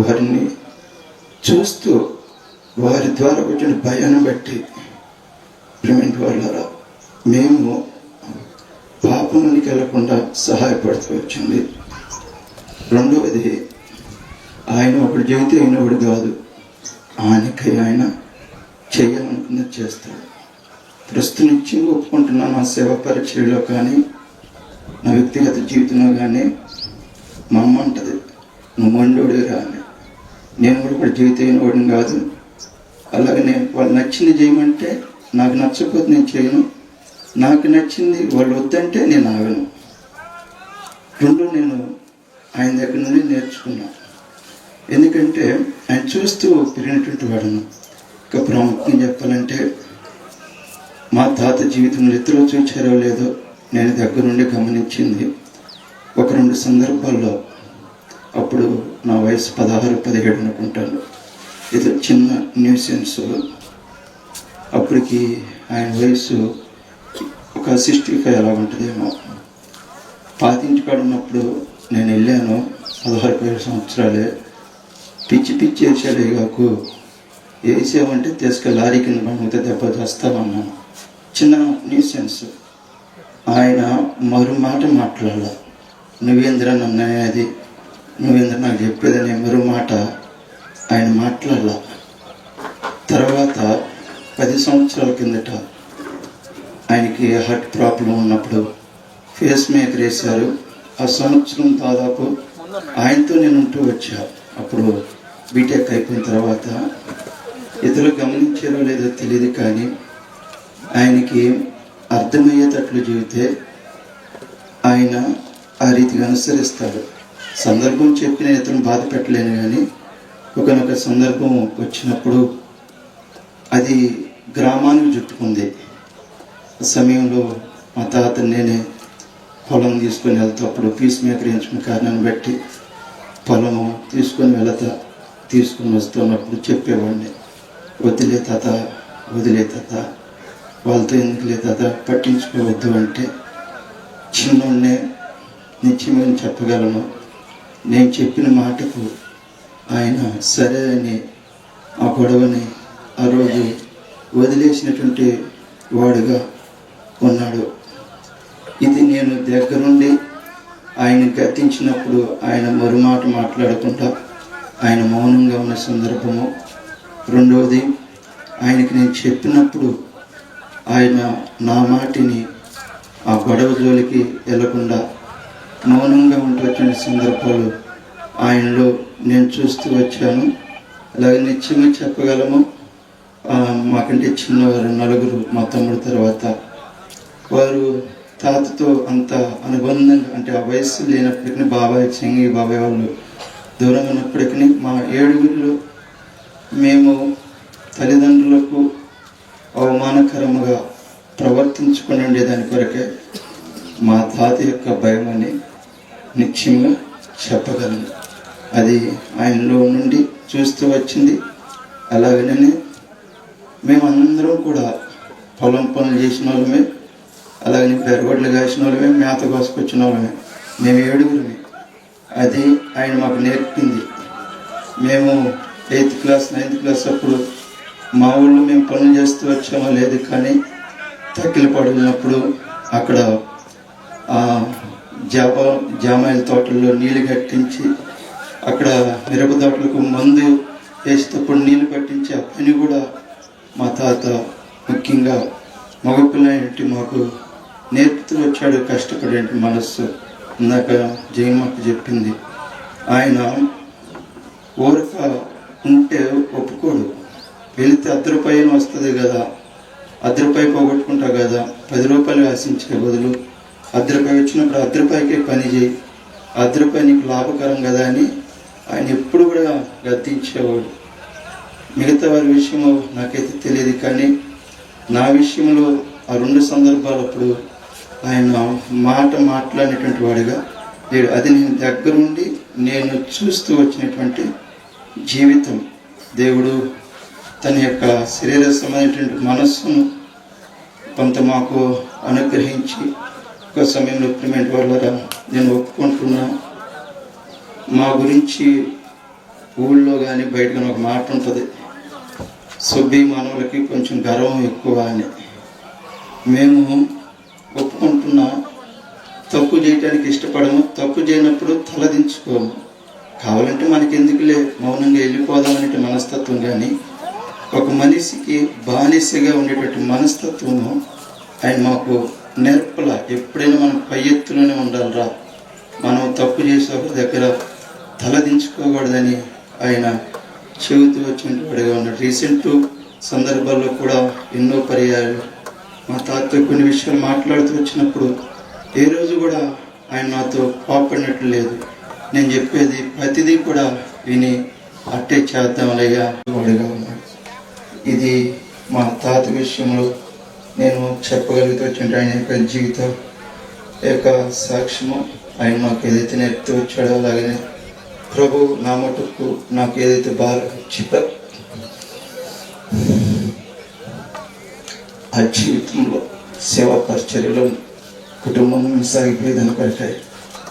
వారిని చూస్తూ వారి ద్వారా వచ్చిన భయాన్ని బట్టి ప్రిమెంట్ వాళ్ళ మేము పాపంలోనికి వెళ్లకుండా సహాయపడుతూ వచ్చింది. రెండవది, ఆయన ఒకటి చెబితే అయినవాడు కాదు, ఆయనకై ఆయన చేయాలనుకున్నది చేస్తాడు. ప్రస్తుతం ఒప్పుకుంటున్నా. నా సేవా పరిచర్యలో కానీ నా వ్యక్తిగత జీవితంలో కానీ మా అమ్మ అంటది, నువ్వు మండోడిరా అని. నేను కూడా జీవితం వాడిని కాదు. అలాగే నేను వాళ్ళు నచ్చింది చేయమంటే నాకు నచ్చకపోతే నేను చేయను, నాకు నచ్చింది వాళ్ళు వద్దంటే నేను ఆగను. రెండు నేను ఆయన దగ్గర నుండి నేర్చుకున్నా. ఎందుకంటే ఆయన చూస్తూ పెరిగినటువంటి వాడును. ఇక ప్రాముఖ్యం చెప్పాలంటే మా తాత జీవితంలో ఇతరులు చూచారో లేదో నేను దగ్గర నుండి గమనించింది. 1-2 సందర్భాల్లో, అప్పుడు నా వయసు 16-17 అనుకుంటాను, ఇది చిన్న న్యూసెన్స్. అప్పటికి ఆయన వయసు ఒక 65 అలా ఉంటుందేమో. పాతింటికాడు ఉన్నప్పుడు నేను వెళ్ళాను, 16-17 సంవత్సరాలే. పిచ్చి వేసాడు. కాకు వేసామంటే తీసుకెళ్ళి లారీ కింద పంపితే దెబ్బ చేస్తామన్నాను. చిన్న న్యూసెన్స్. ఆయన మరో మాట మాట్లాడాల. నువ్వేంద్ర నన్ను అనేది, నువ్వేంద్ర నాకు చెప్పేదనే మరో మాట ఆయన మాట్లాడాల. తర్వాత 10 సంవత్సరాల కిందట ఆయనకి హార్ట్ ప్రాబ్లం ఉన్నప్పుడు ఫేస్ మేకర్ వేశారు. ఆ సంవత్సరం దాదాపు ఆయనతో నేను ఉంటూ వచ్చా. అప్పుడు బీటెక్ అయిపోయిన తర్వాత ఇతరులు గమనించారో లేదో తెలియదు, కానీ ఆయనకి అర్థమయ్యేటట్లు చెబితే ఆయన ఆ రీతిగా అనుసరిస్తాడు. సందర్భం చెప్పిన ఇతరులను బాధ పెట్టలేను, కానీ ఒకనొక సందర్భం వచ్చినప్పుడు అది గ్రామానికి చుట్టుకుంది. ఆ సమయంలో మా తాత నేనే పొలం తీసుకొని వెళ్తాప్పుడు పీస్ మేకర్ ఎంచుకున్న కారణాన్ని బట్టి పొలము తీసుకొని వస్తున్నప్పుడు చెప్పేవాడిని, వదిలే తాత వాళ్ళతో ఎందుకులే తాత, పట్టించుకోవద్దు అంటే, చిన్నోడినే నిత్యమని చెప్పగలను. నేను చెప్పిన మాటకు ఆయన సరే అని ఆ గొడవని ఆ రోజు వదిలేసినటువంటి వాడుగా ఉన్నాడు. ఇది నేను దగ్గరుండి ఆయన గద్దించినప్పుడు ఆయన మరుమాట మాట్లాడకుండా ఆయన మౌనంగా ఉన్న సందర్భము. రెండవది, ఆయనకి నేను చెప్పినప్పుడు ఆయన నా మాటిని ఆ గొడవ జోలికి వెళ్లకుండా మౌనంగా ఉంటూ వచ్చిన సందర్భాలు ఆయనలో నేను చూస్తూ వచ్చాను. అలాగే నిత్యమే చెప్పగలము, మాకంటే చిన్నవారు 4 మా తమ్ముడు తర్వాత వారు తాతతో అంత అనుబంధంగా, అంటే ఆ వయస్సు లేనప్పటికీ బాబాయ్ చెంగి బాబాయ్ వాళ్ళు దూరంగా ఉన్నప్పటికీ మా 7 మేము తల్లిదండ్రులకు అవమానకరంగా ప్రవర్తించుకుని ఉండేదాని కొరకే మా తాత యొక్క భయం అని నిశ్చయంగా చెప్పగలను. అది ఆయనలో నుండి చూస్తూ వచ్చింది. అలాగనే మేమందరం కూడా పొలం పనులు చేసిన వాళ్ళమే, అలాగే బెరగొడ్లు కాసిన వాళ్ళమే, మేత కోసుకొచ్చిన వాళ్ళమే. మేము 7 అది ఆయన మాకు నేర్పింది. మేము 8th క్లాస్ 9th క్లాస్ అప్పుడు మా ఊళ్ళో మేము పనులు చేస్తూ వచ్చామో లేదు, కానీ తక్కిలపాడు వెళ్ళినప్పుడు అక్కడ జామాయిల తోటల్లో నీళ్లు కట్టించి, అక్కడ మిరప తోటలకు మందు వేసేటప్పుడు నీళ్లు కట్టించి ఆ పని కూడా మా తాత ముఖ్యంగా మగపిల్లటి మాకు నేర్పుతూ వచ్చాడు. కష్టపడే మనస్సు ఇందాక జయమ్మకు చెప్పింది. ఆయన ఊరక ఉంటే ఒప్పుకోడు. వెళితే ₹10 వస్తుంది కదా, ₹10 పోగొట్టుకుంటా కదా, ₹10 ఆశించే బదులు ₹10 వచ్చినప్పుడు ₹10కే పని చేయి, ₹10 నీకు లాభకరం కదా అని ఆయన ఎప్పుడు కూడా గద్దించేవాడు. మిగతా వారి విషయంలో నాకైతే తెలియదు, కానీ నా విషయంలో ఆ 2 సందర్భాలప్పుడు ఆయన మాట్లాడినటువంటి వాడిగా లేడు. అది నేను దగ్గరుండి నేను చూస్తూ వచ్చినటువంటి జీవితం. దేవుడు తన యొక్క శరీర సంబంధించినటువంటి మనస్సును కొంత మాకు అనుగ్రహించి ఒక సమయంలో ప్రిమెంట్ వల్ల నేను ఒప్పుకుంటున్నా. మా గురించి ఊళ్ళో కానీ బయట కానీ ఒక మాట ఉంటుంది, సుబ్బి మానవులకి కొంచెం గర్వం ఎక్కువ అని. మేము ఒప్పుకుంటున్నా, తప్పు చేయడానికి ఇష్టపడము, తప్పు చేయనప్పుడు తలదించుకోము. కావాలంటే మనకి ఎందుకులే మౌనంగా వెళ్ళిపోదాం అనే మనస్తత్వం, కానీ ఒక మనిషికి బానిసగా ఉండేటువంటి మనస్తత్వము ఆయన మాకు నేర్పల. ఎప్పుడైనా మనం పై ఎత్తులోనే ఉండాలిరా, మనం తప్పు చేసే ఒక దగ్గర తలదించుకోకూడదని ఆయన చెబుతూ వచ్చినవాడుగా ఉన్నాడు. రీసెంట్ సందర్భాల్లో కూడా ఎన్నో పర్యాయాలు మా తాతతో కొన్ని విషయాలు మాట్లాడుతూ వచ్చినప్పుడు ఏ రోజు కూడా ఆయన నాతో కోపడినట్లు లేదు. నేను చెప్పేది ప్రతిదీ కూడా విని అట్టే చేద్దాంలయ్యా వాడిగా ఉన్నాడు. ఇది మా తాత విషయంలో నేను చెప్పగలుగుతూ వచ్చింటే ఆయన యొక్క జీవితం యొక్క సాక్ష్యము. ఆయన నాకు ఏదైతే నేర్పుతూ వచ్చాడో అలాగనే ప్రభు నా మటుకు నాకు ఏదైతే బాగా ఇచ్చిందో ఆ జీవితంలో సేవా పరిచర్యలో కుటుంబం సాగిపోయేదాని కొరకై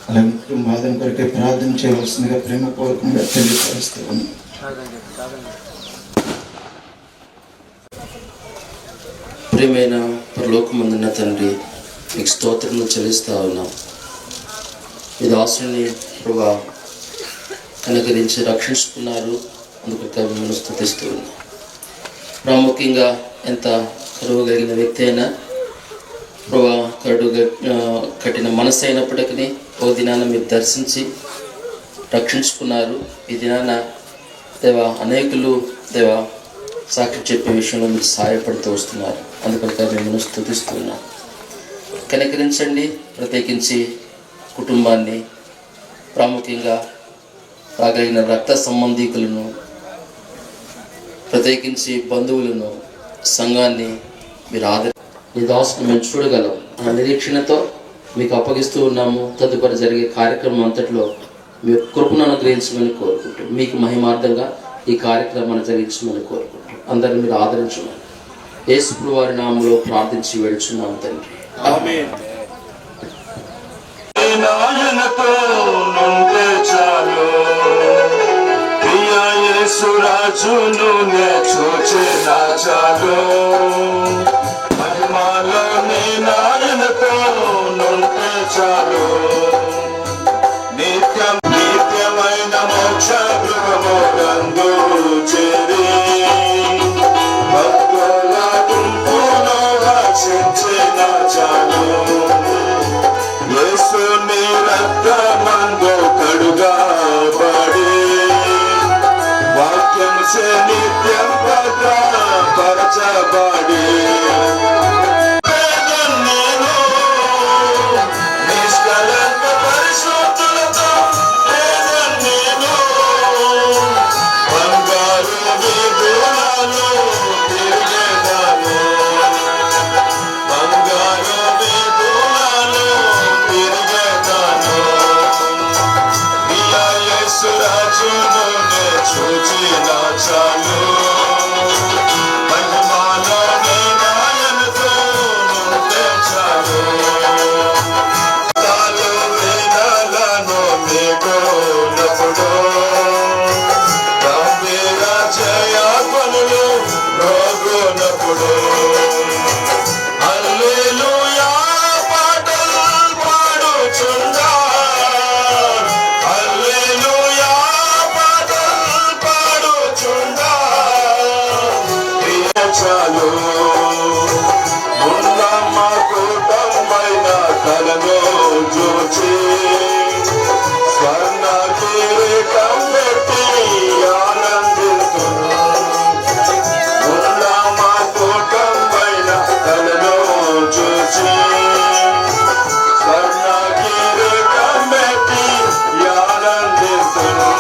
అలాగే కుటుంబాదం కొరకై ప్రార్థన చేయవలసిందిగా ప్రేమపూర్వకంగా తెలియపరుస్తూ ఉన్నాను. ప్రియమైన పరలోకమందున్న తండ్రి, మీకు స్తోత్రములు చెల్లిస్తా ఉన్నాం. ఈ దాసుని ప్రభా కనుగరించి రక్షించుకున్నారు, అందుకు మిమ్మల్ని స్తుతిస్తూ ఉన్నాం. ప్రాముఖ్యంగా ఎంత కరువు కలిగిన వ్యక్తి అయినా ప్రభా కట్టిన మనసు అయినప్పటికీ ఒక దినాన మీరు దర్శించి రక్షించుకున్నారు. ఈ దినాన దేవా అనేకులు దేవా సాక్షి చెప్పే విషయంలో మీరు సహాయపడుతూ వస్తున్నారు, అందుకని మిమ్మల్ని స్తుతిస్తున్నాం. కనికరించండి, ప్రత్యేకించి కుటుంబాన్ని, ప్రాముఖ్యంగా రాగలిగిన రక్త సంబంధికులను, ప్రత్యేకించి బంధువులను, సంఘాన్ని మీరు ఈ దాసును మేము చూడగలం. ఆ నిరీక్షణతో మీకు అప్పగిస్తూ ఉన్నాము. తదుపరి జరిగే కార్యక్రమం అంతట్లో మీ కృపను అనుగ్రహించమని కోరుకుంటూ, మీకు మహిమార్థంగా ఈ కార్యక్రమాన్ని జరిగించమని కోరుకుంటూ, అందరిని మీరు ఆదరించమని యేసు వారి నామములో ప్రార్థించి వేడుచున్నాము తండ్రి, ఆమేన్. నాయనతో నుంటే చాలు, ప్రియ యేసు రాజును నే చూచిన చాలు. మహిమలో నీ నాయనతో నుంటే చాలు, నిత్యం నిత్యమైన మోక్ష గృహమునందు చేరి భక్తుల గుంపులో రక్షించిన చాలు. యేసుని రక్తమందు కడుగబడి వాక్యం చే నిత్యం భద్రపరచబడి నేను నిష్కలంక పరిశుద్ధులతో నేను బంగారు విగ్రహాలు తిరిగేదాను, బంగారు విగ్రహాలు తిరిగేదాను. ప్రియ యేసు రాజును నే చూచిన చాలు, మహిమలో నీ నాయనతో నుంటే చాలు. తాలు వినాలను మీకున్నప్పుడు గంభీర జయాత్మలు రోగునప్పుడు హల్లెలూయా పాటలు పాడుచుందా, హల్లెలూయా పాటలు పాడుచుందా. ప్రియ చాలు ఉన్నమ్మ కూటమైన కలను చూచి స్వర్ణ కిరీటం పెట్టి ఆనందిస్తున్నా. ఉన్నమ్మ కూటమైన కలను చూచి స్వర్ణ కిరీటం పెట్టి ఆనందిస్తున్నా.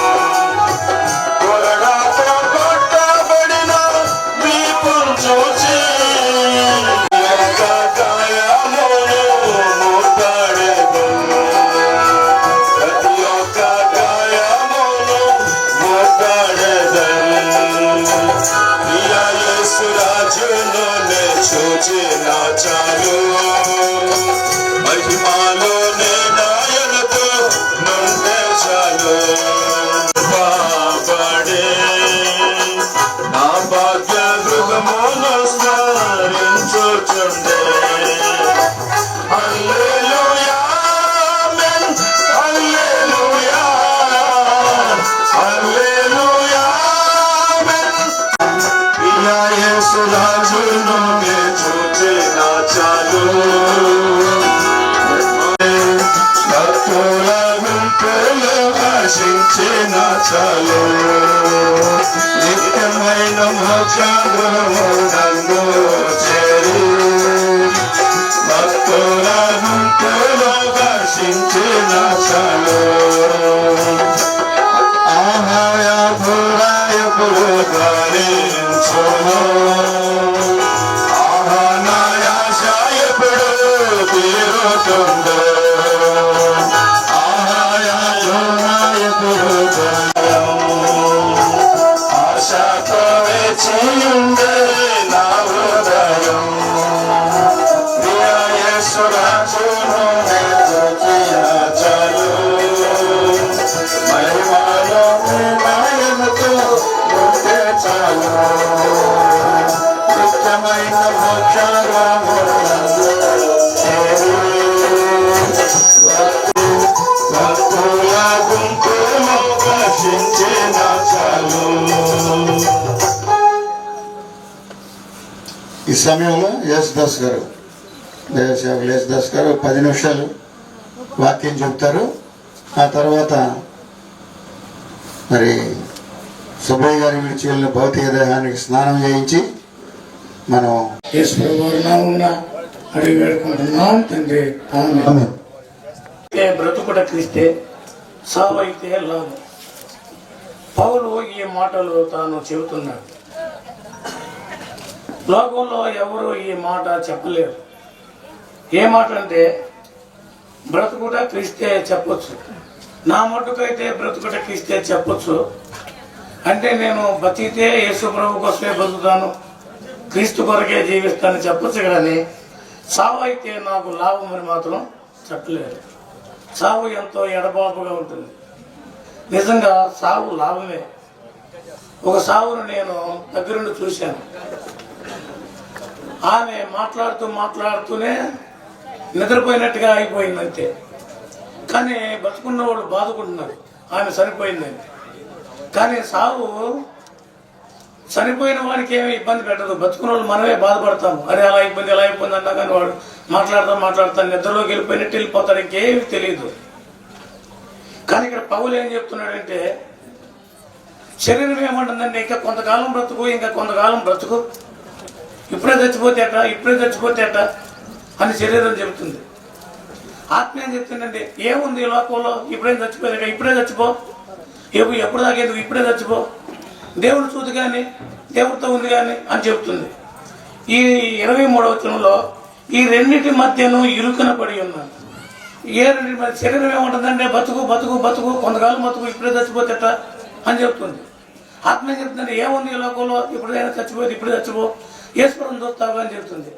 కొరడాతో కొట్టబడిన వీపును చూచి యొక్క గాయమును ముట్టడెదను. దర్శించిన చాలు నిత్యమైన మోక్షము నందు చేరి భక్తుల గుంపులో దర్శించిన చాలు ఆహాయపుడు ధరించును ఆహానాయాశయపుడు తీరుతుందో ఆహాయపుడు ఆశతో వేచియుండే నా హృదయం ప్రియయేసురాజును చాలు మహిమలో మాయముతో ఉంటే చాలు నిత్యమైన మోక్షరామునందు చేరి భక్తుల గుంపులో దర్శించిన చాలు. ఈ సమయంలో యేసుదాస్ గారు దేవసేవకులు యేసుదాస్ గారు 10 నిమిషాలు వాక్యం చెప్తారు. ఆ తర్వాత మరి సుబ్బయ్య గారి విడిచి వెళ్ళిన భౌతిక దేహానికి స్నానం చేయించి మనం యేసు ప్రభువు నామమున అడిగి వేడుకుంటున్నాం తండ్రి. ఆమేన్. బ్రతుకుట క్రీస్తే, సావైతే లాభం. పౌలు ఈ మాటలు తాను చెబుతున్నాడు. లోకంలో ఎవరు ఈ మాట చెప్పలేరు. ఏ మాట అంటే బ్రతుకుట క్రీస్తే చెప్పొచ్చు. నా మటుకైతే బ్రతుకుట క్రీస్తే చెప్పొచ్చు. అంటే నేను బతికితే యేసు ప్రభు కోసమే బతుకుతాను, క్రీస్తు కొరకే జీవిస్తాను చెప్పొచ్చు. కానీ సావు అయితే నాకు లాభం అని మాత్రం చెప్పలేరు. సావు ఎంతో ఎడబాపుగా ఉంటుంది. నిజంగా సావు లాభమే. ఒక సావును నేను దగ్గరుండి చూశాను. ఆమె మాట్లాడుతూనే నిద్రపోయినట్టుగా అయిపోయింది అంతే. కానీ బతుకున్న వాళ్ళు బాధకుంటున్నారు ఆమె చనిపోయిందని. కానీ సావు చనిపోయిన వాడికి ఏమీ ఇబ్బంది పెట్టదు. బతుకున్న వాళ్ళు మనమే బాధపడతాము. అరే అలా అయిపోయింది ఎలా అయిపోయింది అన్నా కానీ వాడు మాట్లాడతాను నిద్రలోకి వెళ్ళిపోయినట్టు వెళ్ళిపోతారు, ఇంకేమీ తెలియదు. కానీ ఇక్కడ పౌలు ఏం చెప్తున్నాడంటే శరీరం ఏమంటుందండి, ఇంకా కొంతకాలం బ్రతుకు, ఇప్పుడే చచ్చిపోతేట అని శరీరం చెబుతుంది. ఆత్మ ఏం చెప్తుందండి, ఏముంది ఈ లోకంలో, ఇప్పుడేం చచ్చిపోయాక ఇప్పుడే చచ్చిపో, ఎప్పుడు దాకేందుకు ఇప్పుడే చచ్చిపో, దేవుడు చూదు కానీ దేవుడితో ఉంది కానీ అని చెబుతుంది. ఈ 23వ వచనంలో ఈ రెండింటి మధ్యను ఇరుకున పడి ఉన్నాను. ఏ రెండింటి మధ్య శరీరం ఏముంటుందంటే బతుకు కొంతకాలం బతుకు, ఇప్పుడే చచ్చిపోతేట అని చెప్తుంది. ఆత్మ ఏం చెప్తుందంటే ఏముంది ఈ లోకంలో, ఇప్పుడైనా చచ్చిపోతే ఇప్పుడే చచ్చిపో, ఈశ్వరం చూస్తావు అని చెప్తుంది.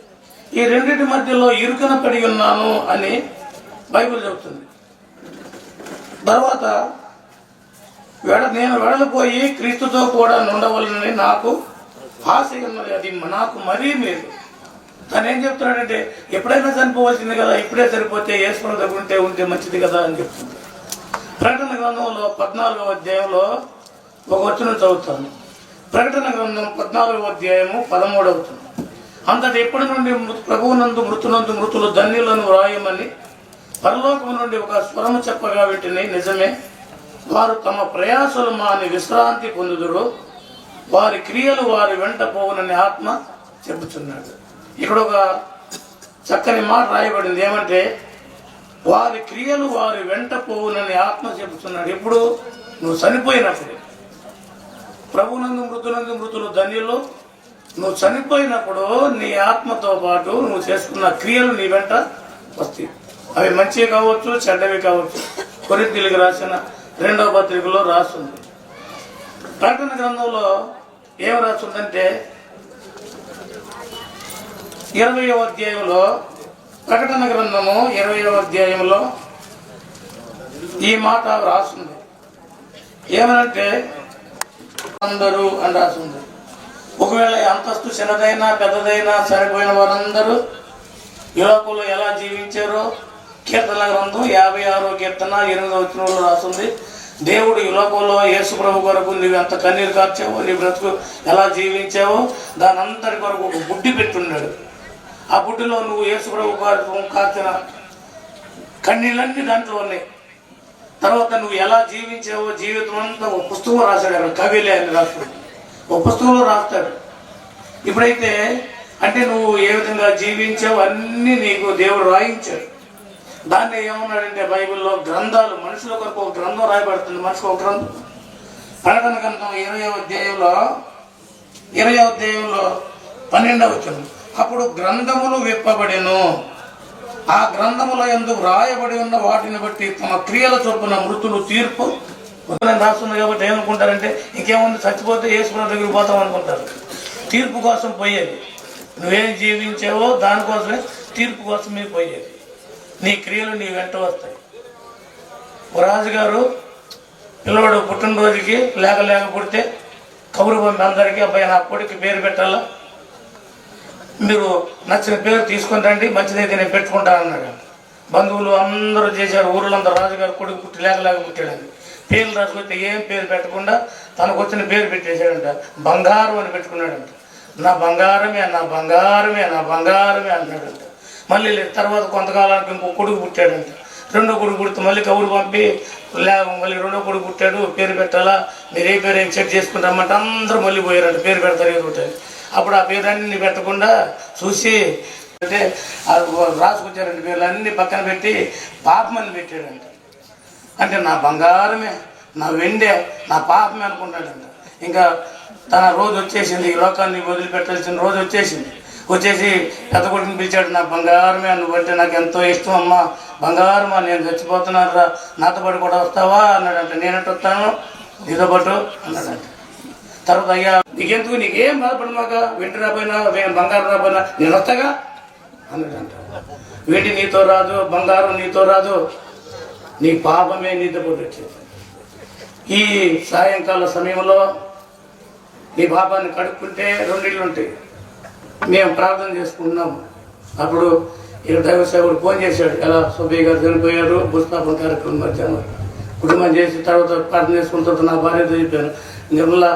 ఈ రెండింటి మధ్యలో ఇరుకున పడి ఉన్నాను అని బైబిల్ చెబుతుంది. తర్వాత నేను వెడలిపోయి క్రీస్తుతో కూడా ఉండవలనని నాకు ఆశ ఉన్నది, అది నాకు మరీ లేదు. తను ఏం చెప్తున్నాడంటే ఎప్పుడైనా చనిపోవాల్సింది కదా, ఇప్పుడే సరిపోతే ఈశ్వరం దగ్గర ఉంటే మంచిది కదా అని చెప్తుంది. ప్రకటన గ్రంథంలో 14వ అధ్యాయంలో ఒక వచనం చదువుతాను. ప్రకటన గ్రంథం 14వ అధ్యాయము 13వ వచనం. అంతటి ఎప్పటి నుండి ప్రభువునందు మృతులు ధన్యులను వ్రాయమని పరలోకము నుండి ఒక స్వరము చెప్పగా వీటిని నిజమే, వారు తమ ప్రయాసలు మాని విశ్రాంతి పొందుదురు, వారి క్రియలు వారి వెంట పోవునని ఆత్మ చెబుతున్నాడు. ఇక్కడ ఒక చక్కని మాట రాయబడింది. ఏమంటే వారి క్రియలు వారి వెంట పోవునని ఆత్మ చెబుతున్నాడు. ఎప్పుడు? నువ్వు చనిపోయినప్పుడు. ప్రభునందు మృతులు ధన్యులు. నువ్వు చనిపోయినప్పుడు నీ ఆత్మతో పాటు నువ్వు చేసుకున్న క్రియలు నీ వెంట వస్తాయి. అవి మంచివి కావచ్చు, చెడ్డవి కావచ్చు. కొరింథీయులకు రాసిన 2వ పత్రికలో రాస్తుంది. ప్రకటన గ్రంథంలో ఏం రాస్తుందంటే 20వ అధ్యాయంలో, ప్రకటన గ్రంథము 20వ అధ్యాయంలో ఈ మాట రాస్తుంది. ఏమనంటే అందరూ అని రాస్తుంది. ఒకవేళ అంతస్తు చిన్నదైనా పెద్దదైనా చనిపోయిన వారందరూ ఈ లోకంలో ఎలా జీవించారో కీర్తన గ్రంథం 56వ కీర్తన 8వ వచనంలో రాస్తుంది. దేవుడు ఈ లోకంలో యేసు ప్రభు కొరకు నీవు ఎంత కన్నీరు కార్చావో, నీ బ్రతుకు ఎలా జీవించావో దాని అంతటి కొరకు ఒక బుడ్డి పెట్టున్నాడు. ఆ బుడ్డిలో నువ్వు యేసు ప్రభు కొరకు కార్చిన కన్నీళ్ళన్నీ దాంట్లో ఉన్నాయి. తర్వాత నువ్వు ఎలా జీవించావో జీవితం అంతా ఒక పుస్తకం రాశాడు. అక్కడ కవిలే అని రాస్తాడు, ఒక పుస్తకంలో రాస్తాడు. ఇప్పుడైతే అంటే నువ్వు ఏ విధంగా జీవించావు అన్నీ నీకు దేవుడు రాయించాడు. దాన్ని ఏమన్నాడంటే బైబిల్లో గ్రంథాలు, మనుషుల కొరకు ఒక గ్రంథం రాయబడుతుంది, మనిషికి ఒక గ్రంథం. ప్రకటన గ్రంథం 20వ అధ్యాయంలో 12వ వచనం, అప్పుడు గ్రంథములు విప్పబడెను, ఆ గ్రంథముల యందు రాయబడి ఉన్న వాటిని బట్టి తమ క్రియల చొప్పున మృతులు తీర్పు రాస్తుంది. కాబట్టి ఏమనుకుంటారంటే ఇంకేముంది, చచ్చిపోతే యేసుప్రభువు దగ్గరికి పోతాం అనుకుంటారు. తీర్పు కోసం పోయేది, నువ్వేం జీవించావో దానికోసమే తీర్పు కోసం మీరు పోయేది. నీ క్రియలు నీ వెంట వస్తాయి. ఓ రాజుగారు పిల్లవాడు పుట్టినరోజుకి లేక పుడితే కబురు పంపి అందరికీ, అబ్బాయి నా కొడుకు పేరు పెట్టాలా, మీరు నచ్చిన పేరు తీసుకొని రండి, మంచిదైతే నేను పెట్టుకుంటానన్నాడు. బంధువులు అందరూ చేశారు, ఊళ్ళందరూ రాజుగారు కొడుకు పుట్టి లేక పుట్టాడండి. పేర్లు రాసుకొస్తే ఏం పేరు పెట్టకుండా తనకు వచ్చిన పేరు పెట్టేశాడంట. బంగారం అని పెట్టుకున్నాడంట. నా బంగారమే, నా బంగారమే, నా బంగారమే అన్నాడంట. మళ్ళీ తర్వాత కొంతకాలానికి ఇంకో కొడుకు పుట్టాడంట. రెండో కొడుకు పుడితే మళ్ళీ కబురు పంపి మళ్ళీ రెండో కొడుకు పుట్టాడు, పేరు పెట్టాలా, మీరు ఏ పేరు ఏం సెట్ చేసుకుంటామంటే అందరూ మళ్ళీ పోయారంట, పేరు పెడతారు ఏదో ఒకటి. అప్పుడు ఆ పేరన్నీ పెట్టకుండా చూసి అంటే రాసుకొచ్చారంట, పేర్లు అన్నీ పక్కన పెట్టి పాపమని పెట్టాడంట. అంటే నా బంగారమే, నా వెండే, నా పాపమే అనుకుంటాడంట. ఇంకా తన రోజు వచ్చేసింది, ఈ లోకాన్ని వదిలిపెట్టాల్సిన రోజు వచ్చేసింది. వచ్చేసి పెద్ద కొడుకుని పిలిచాడు, నా బంగారమే, నువ్వంటే నాకు ఎంతో ఇష్టం అమ్మా, బంగారమా నేను చచ్చిపోతున్నాను రా, నాతో పాటు కూడా వస్తావా అన్నాడంట. నేనంటే వస్తాను, నీతో పాటు అన్నాడంట. తర్వాత అయ్యా నీకెందుకు, నీకేం బాధపడి మాక, వెండి రాపోయినా బంగారం రాపోయినా నేను వస్తాగా అన్నాడంట. వెండి నీతో రాదు, బంగారం నీతో రాదు, నీ పాపమే నీతో పాటు వచ్చేది. ఈ సాయంకాల సమయంలో నీ పాపాన్ని కడుక్కుంటే 2 ఇళ్ళు ఉంటాయి. మేము ప్రార్థన చేసుకుంటున్నాము. అప్పుడు దైవ సేవకుడు ఫోన్ చేశాడు, ఎలా సుబ్బయ్య గారు చనిపోయారు, భూస్థాపన కార్యక్రమం మధ్యాహ్నం కుటుంబం చేసి తర్వాత ప్రార్థన చేసుకున్న తర్వాత నా భార్యతో చెప్పాను, నిర్మల,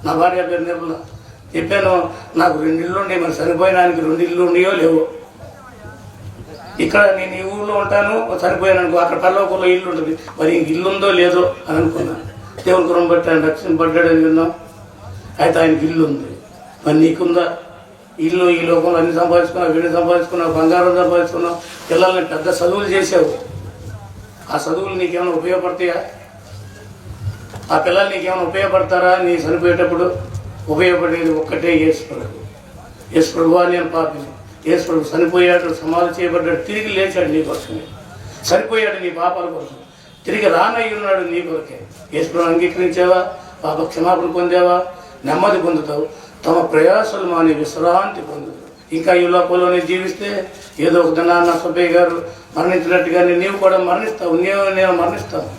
నా భార్య పేరు నిర్మల, చెప్పాను నాకు 2 ఇళ్ళు ఉండే, మరి చనిపోయినానికి 2 ఇళ్ళు ఉన్నాయో లేవో, ఇక్కడ నేను ఈ ఊళ్ళో ఉంటాను, చనిపోయాను అక్కడ పల్లవకుల్లో ఇల్లు ఉంటుంది, మరి ఇంక ఇల్లు ఉందో లేదో అని అనుకున్నాను. దేవుని కురం బట్టి ఆయన రక్షణ పడ్డాడని విన్నాం. అయితే ఆయనకి ఇల్లు ఉంది, మరి నీకుందా ఇల్లు? ఈ లోకంలో అన్ని సంపాదించుకున్నావు, వీడిని సంపాదించుకున్నావు, బంగారం సంపాదించుకున్నావు, పిల్లల్ని పెద్ద చదువులు చేసావు. ఆ చదువులు నీకేమైనా ఉపయోగపడతాయా? ఆ పిల్లలు నీకేమైనా ఉపయోగపడతారా? నీ చనిపోయేటప్పుడు ఉపయోగపడేది ఒక్కటే, యేసుప్రభు. యేసుప్రభు నేను పాపిని, యేసుప్రభు చనిపోయాడు, సమాధి చేయబడ్డాడు, తిరిగి లేచాడు నీ కోసమే, చనిపోయాడు నీ పాపాల కోసం, తిరిగి రానయ్యి ఉన్నాడు నీ కొరకే. యేసుప్రభు అంగీకరించావా? పాప క్షమాపణ పొందావా? నెమ్మది పొందుతావు, తమ ప్రయాసాలు మాని విశ్రాంతి పొందుతావు. ఇంకా ఈ లోకంలోనే జీవిస్తే ఏదో ఒక దినాన్న సుబ్బయ్య గారు మరణించినట్టుగానే నీవు కూడా మరణిస్తావు, నేను మరణిస్తాను.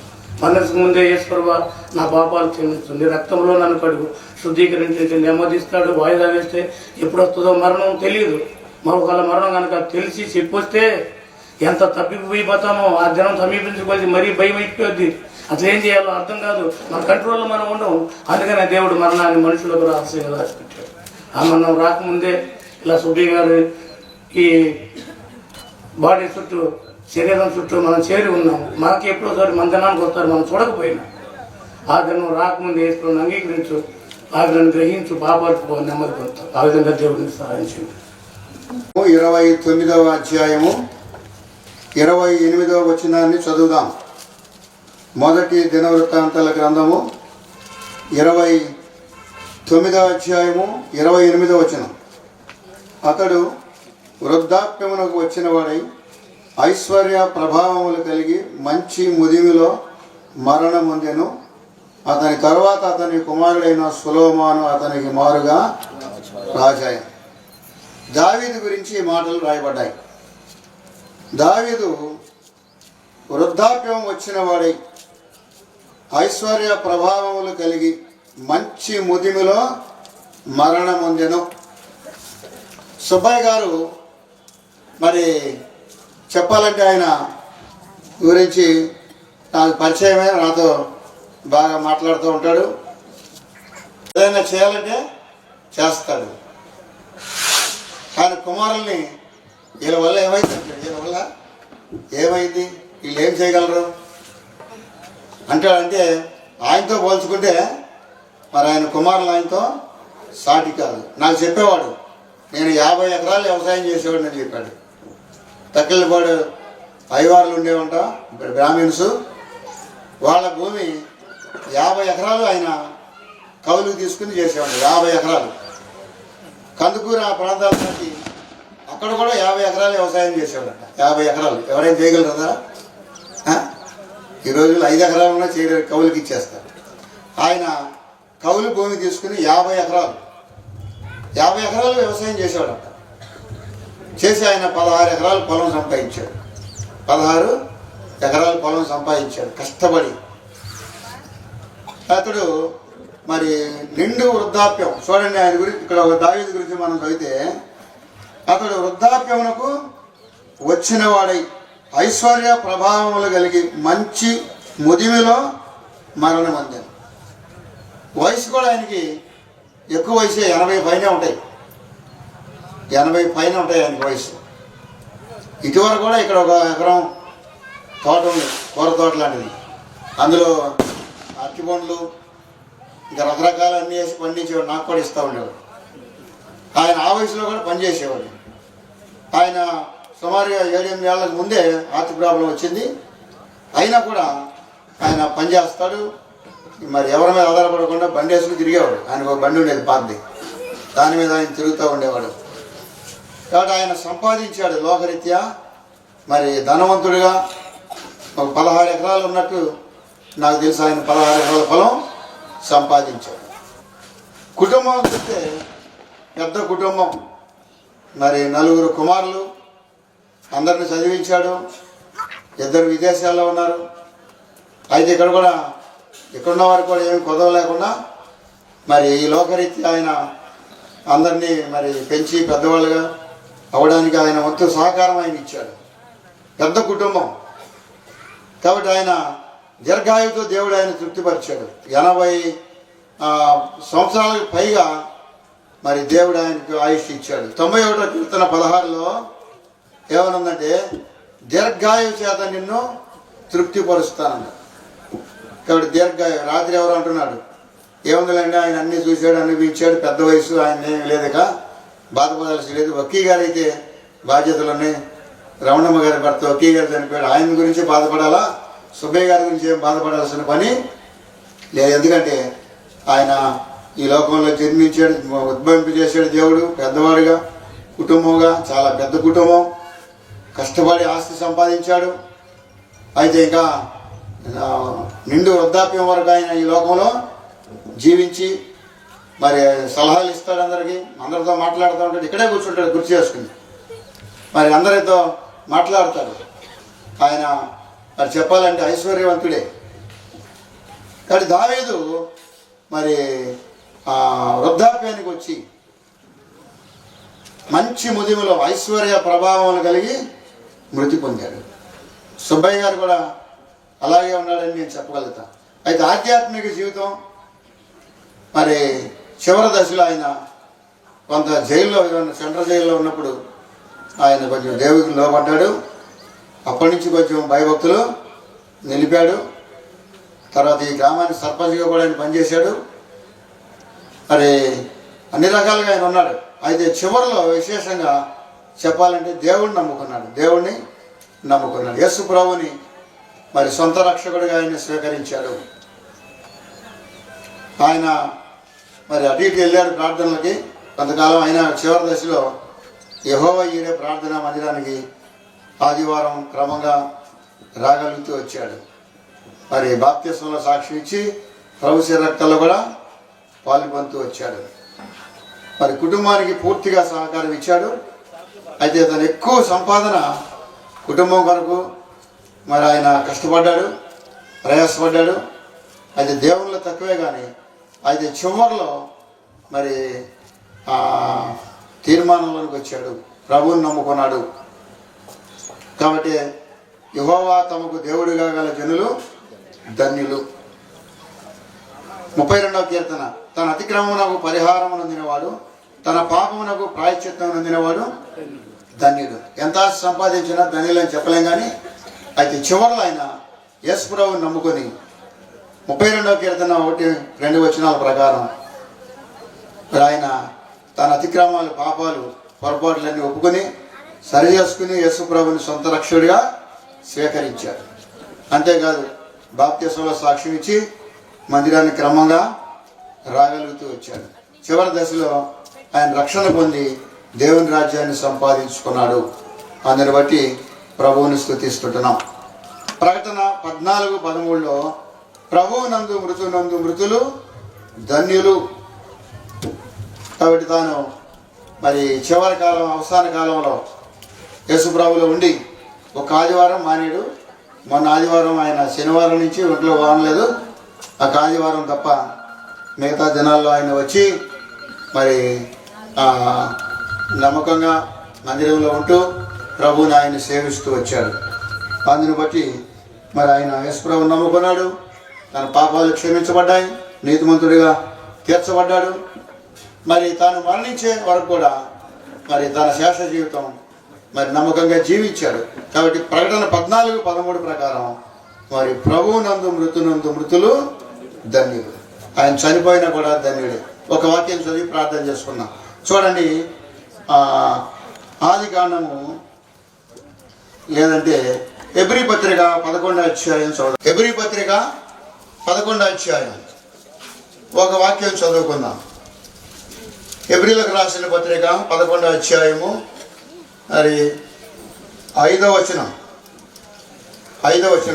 మరణించక ముందే యేసుప్రభు నా పాపాలు క్షమించు, నీ రక్తంలో నన్ను కడుగు, శుద్ధీకరించి నెమ్మదిస్తాడు. వాయిదా వేస్తే ఎప్పుడు వస్తుందో మరణం తెలియదు. మరొకళ్ళ మరణం కనుక తెలిసి చెప్పొస్తే ఎంత తప్పిపోయిపోతామో, ఆ దినం సమీపించుకోవాలి, మరీ భయం అయిపోద్ది. అసలు ఏం చేయాలో అర్థం కాదు, మన కంట్రోల్లో మనం ఉండవు. అందుకనే దేవుడు మరణాన్ని మనుషులకు రహస్యంగా రాసిపెట్టాడు. ఆ మరణం రాకముందే ఇలా సుబ్బయ్య గారు ఈ బాడీ చుట్టూ, శరీరం చుట్టూ మనం చేరి ఉన్నాము. మనకి ఎప్పుడోసారి మన దినానికి వస్తారు, మనం చూడకపోయినా. ఆ దినం రాకముందు యేసుని అంగీకరించు, ఆజ్ఞను గ్రహించు, పాపాలకు నెమ్మది పొందుతాం. ఆ విధంగా దేవుడిని సహాయించండి. 29వ అధ్యాయము 28వ వచనాన్ని చదువుదాం. మొదటి దినవృత్తాంతాల గ్రంథము 29వ అధ్యాయము 28వ వచనం. అతడు వృద్ధాప్యమునకు వచ్చిన వాడై ఐశ్వర్య ప్రభావములు కలిగి మంచి ముదిమిలో మరణమొందెను. అతని తరువాత అతని కుమారుడైన సొలొమోను అతనికి మారుగా రాజాయెను. దావీదు గురించి ఈ మాటలు రాయబడ్డాయి. దావీదు వృద్ధాప్యం వచ్చిన వాడై ఐశ్వర్య ప్రభావములు కలిగి మంచి ముదిమిలో మరణమొందెను. సుబ్బయ్య గారు మరి చెప్పాలంటే ఆయన గురించి నాకు పరిచయమే, నాతో బాగా మాట్లాడుతూ ఉంటాడు. ఏదైనా చేయాలంటే చేస్తాడు. కానీ కుమారుల్ని వీళ్ళ వల్ల ఏమైంది అంటే, వీళ్ళ వల్ల ఏమైంది, వీళ్ళు ఏం చేయగలరు, అంటాడంటే ఆయనతో పోల్చుకుంటే మరి ఆయన కుమారులు ఆయనతో సాటి కాదు. నాకు చెప్పేవాడు, నేను 50 ఎకరాలు వ్యవసాయం చేసేవాడిని అని చెప్పాడు. తక్కిలపాడు అయ్యవార్లు ఉండేవంట, ఇక్కడ బ్రాహ్మిన్స్. వాళ్ళ భూమి 50 ఎకరాలు ఆయన కౌలుకు తీసుకుని చేసేవాడు. 50 ఎకరాలు. కందుకూరు ఆ ప్రాంతాల నుంచి అక్కడ కూడా 50 ఎకరాలు వ్యవసాయం చేసేవాడట. 50 ఎకరాలు ఎవరైనా చేయగలరా? ఈ రోజుల్లో 5 ఎకరాలన్నా చేయలేరు, కౌలుకి ఇచ్చేస్తారు. ఆయన కౌలు భూమి తీసుకుని 50 ఎకరాలు వ్యవసాయం చేసేవాడట. చేసి ఆయన 16 ఎకరాల పొలం సంపాదించాడు. 16 ఎకరాల పొలం సంపాదించాడు కష్టపడి. అతడు మరి నిండు వృద్ధాప్యం చూడండి. ఆయన గురించి ఇక్కడ దావీదు గురించి మనం చదివితే, అతడు వృద్ధాప్యమునకు వచ్చిన వాడై ఐశ్వర్య ప్రభావములు కలిగి మంచి ముదిమిలో మరణం అందాను. వయసు కూడా ఆయనకి ఎక్కువ వయసే, 80 పైనే ఉంటాయి. 80 పైన ఉంటాయి ఆయనకి వయసు. ఇటీవల కూడా ఇక్కడ ఒక ఎకరం తోట ఉంది, కూర తోట లాంటిది. అందులో అరటి పండ్లు ఇంకా రకరకాల అన్నీ వేసి పండించేవాడు. నాకు కూడా ఇస్తూ ఉండేవాడు. ఆయన ఆ వయసులో కూడా పనిచేసేవాడు. ఆయన సుమారుగా 7-8 ఏళ్ళకు ముందే హార్ట్ ప్రాబ్లం వచ్చింది. అయినా కూడా ఆయన పనిచేస్తాడు. మరి ఎవరి మీద ఆధారపడకుండా బండి వేసుకుని తిరిగేవాడు. ఆయనకు ఒక బండి ఉండేది పాతది, దాని మీద ఆయన తిరుగుతూ ఉండేవాడు. కాబట్టి ఆయన సంపాదించాడు లోకరీత్యా. మరి ధనవంతుడిగా ఒక 16 ఎకరాలు ఉన్నట్టు నాకు తెలుసు. ఆయన 16 ఎకరాల పొలం సంపాదించాడు. కుటుంబం చూస్తే పెద్ద కుటుంబం. మరి 4 కుమారులు, అందరిని చదివించాడు. 2 విదేశాల్లో ఉన్నారు. అయితే ఇక్కడ కూడా ఇక్కడున్న వారికి కూడా ఏమి కొదవ లేకుండా మరి ఈ లోకరీత్యా ఆయన అందరినీ మరి పెంచి పెద్దవాళ్ళుగా అవ్వడానికి ఆయన వంతు సహకారం ఆయన ఇచ్చాడు. పెద్ద కుటుంబం కాబట్టి ఆయన దీర్ఘాయువుతో దేవుడు ఆయన తృప్తిపరిచాడు. 80 సంవత్సరాలకు పైగా మరి దేవుడు ఆయనకు ఆయుష్ ఇచ్చాడు. 91వ కీర్తన 16లో ఏమనుందంటే, దీర్ఘాయువు చేత నిన్ను తృప్తిపరుస్తానన్న. కాబట్టి దీర్ఘాయు. రాత్రి ఎవరు అంటున్నాడు, ఏముందండి ఆయన అన్నీ చూశాడు, అనిపించాడు, పెద్ద వయసు, ఆయన ఏమి లేదుక బాధపడాల్సి లేదు. వకీ గారు అయితే బాధ్యతలున్నాయి. రమణమ్మ గారి భర్త వకీ గారు చనిపోయాడు, ఆయన గురించి బాధపడాలా, సుబ్బయ్య గారి గురించి ఏం బాధపడాల్సిన పని లేదు. ఎందుకంటే ఆయన ఈ లోకంలో జన్మించాడు, ఉద్భవింపజేశాడు దేవుడు. పెద్దవాడుగా, కుటుంబంగా, చాలా పెద్ద కుటుంబం, కష్టపడి ఆస్తి సంపాదించాడు. అయితే ఇంకా నిండు వృద్ధాప్యం వరకు ఆయన ఈ లోకంలో జీవించి మరి సలహాలు ఇస్తాడు అందరికీ, అందరితో మాట్లాడుతూ ఉంటాడు. ఇక్కడే కూర్చుంటాడు గుర్తు చేసుకుని, మరి అందరితో మాట్లాడతాడు. ఆయన మరి చెప్పాలంటే ఐశ్వర్యవంతుడే. కానీ దావీదు మరి వృద్ధాప్యానికి వచ్చి మంచి ముదిమిలో ఐశ్వర్య ప్రభావం కలిగి మృతి పొందాడు. సుబ్బయ్య గారు కూడా అలాగే ఉన్నాడని నేను చెప్పగలుగుతాను. అయితే ఆధ్యాత్మిక జీవితం మరి చివరి దశలో ఆయన కొంత జైల్లో, సెంట్రల్ జైల్లో ఉన్నప్పుడు ఆయన కొంచెం దేవుడికి లోపడ్డాడు. అప్పటి నుంచి కొంచెం భయభక్తులు నిలిపాడు. తర్వాత ఈ గ్రామానికి సర్పంచ్గా కూడా ఆయన పనిచేశాడు. మరి అన్ని రకాలుగా ఆయన ఉన్నాడు. అయితే చివరిలో విశేషంగా చెప్పాలంటే దేవుడిని నమ్ముకున్నాడు. యేసు ప్రభువుని మరి సొంత రక్షకుడిగా ఆయన స్వీకరించాడు. ఆయన మరి అటు ఇటు వెళ్ళాడు ప్రార్థనలకి కొంతకాలం. ఆయన చివరి దశలో యెహోవా ఈరే ప్రార్థనా మందిరానికి ఆదివారం క్రమంగా రాగలుగుతూ వచ్చాడు. మరి బాప్తిస్మంలో సాక్షి ఇచ్చి ప్రభు రక్తంలో కూడా పాల్పొందుతూ వచ్చాడు. మరి కుటుంబానికి పూర్తిగా సహకారం ఇచ్చాడు. అయితే తను ఎక్కువ సంపాదన కుటుంబం కొరకు మరి ఆయన కష్టపడ్డాడు, ప్రయాసపడ్డాడు. అయితే దేవుళ్ళు తక్కువే కానీ అయితే చివరిలో మరి తీర్మానంలోకి వచ్చాడు, ప్రభువుని నమ్ముకున్నాడు. కాబట్టి యెహోవా తమకు దేవుడిగా గల జనులు ధన్యులు. 32వ కీర్తన, తన అతిక్రమమునకు పరిహారము నొందినవాడు, తన పాపమునకు ప్రాయశ్చిత్తం నొందినవాడు ధన్యుడు. ఎంత సంపాదించినా ధన్యులని చెప్పలేం. కానీ అయితే చివరిలో ఆయన యేసు ప్రభువుని నమ్ముకొని 32వ కీర్తన 1-2 వచనాల ప్రకారం మరి ఆయన తన అతిక్రమాలు, పాపాలు, పొరపాట్లన్నీ ఒప్పుకొని సరి చేసుకుని యేసు ప్రభుని సొంత రక్షకుడిగా స్వీకరించాడు. అంతేకాదు బాప్తిసంలో సాక్ష్యం ఇచ్చి మందిరాన్ని క్రమంగా రాగలుగుతూ వచ్చాడు. చివరి దశలో ఆయన రక్షణ పొంది దేవుని రాజ్యాన్ని సంపాదించుకున్నాడు. అందుని బట్టి ప్రభువుని స్తుతిస్తుంటున్నాం. ప్రకటన 14:13లో ప్రభువునందు మృతులు ధన్యులు. కాబట్టి తాను మరి చివరి కాలం, అవసాన కాలంలో యేసు ప్రభువులో ఉండి ఒక ఆదివారం మానేడు. మొన్న ఆదివారం ఆయన శనివారం నుంచి ఒంట్లో బాగలేదు. ఆ ఆదివారం తప్ప మిగతా దినాల్లో ఆయన వచ్చి మరి నమ్మకంగా మందిరంలో ఉంటూ ప్రభువుని ఆయన సేవిస్తూ వచ్చాడు. అందుని బట్టి మరి ఆయన యేసు ప్రభువుని నమ్ముకున్నాడు. తన పాపాలు క్షమించబడ్డాయి, నీతిమంతుడిగా తీర్చబడ్డాడు. మరి తాను మరణించే వరకు కూడా మరి తన శేష జీవితం మరి నమ్మకంగా జీవించాడు. కాబట్టి ప్రకటన 14:13 ప్రకారం మరి ప్రభువునందు మృతులు ధన్యులు. ఆయన చనిపోయినా కూడా ధన్యుడే. ఒక వాక్యం చదివి ప్రార్థన చేసుకున్నాం. చూడండి, ఆది కాండము లేదంటే హెబ్రీ పత్రిక 11వ అధ్యాయం చదువు. హెబ్రీ పత్రిక 11వ అధ్యాయం ఒక వాక్యం చదువుకుందాం. హెబ్రీలకు రాసిన పత్రిక 11వ అధ్యాయము మరి 5వ వచనం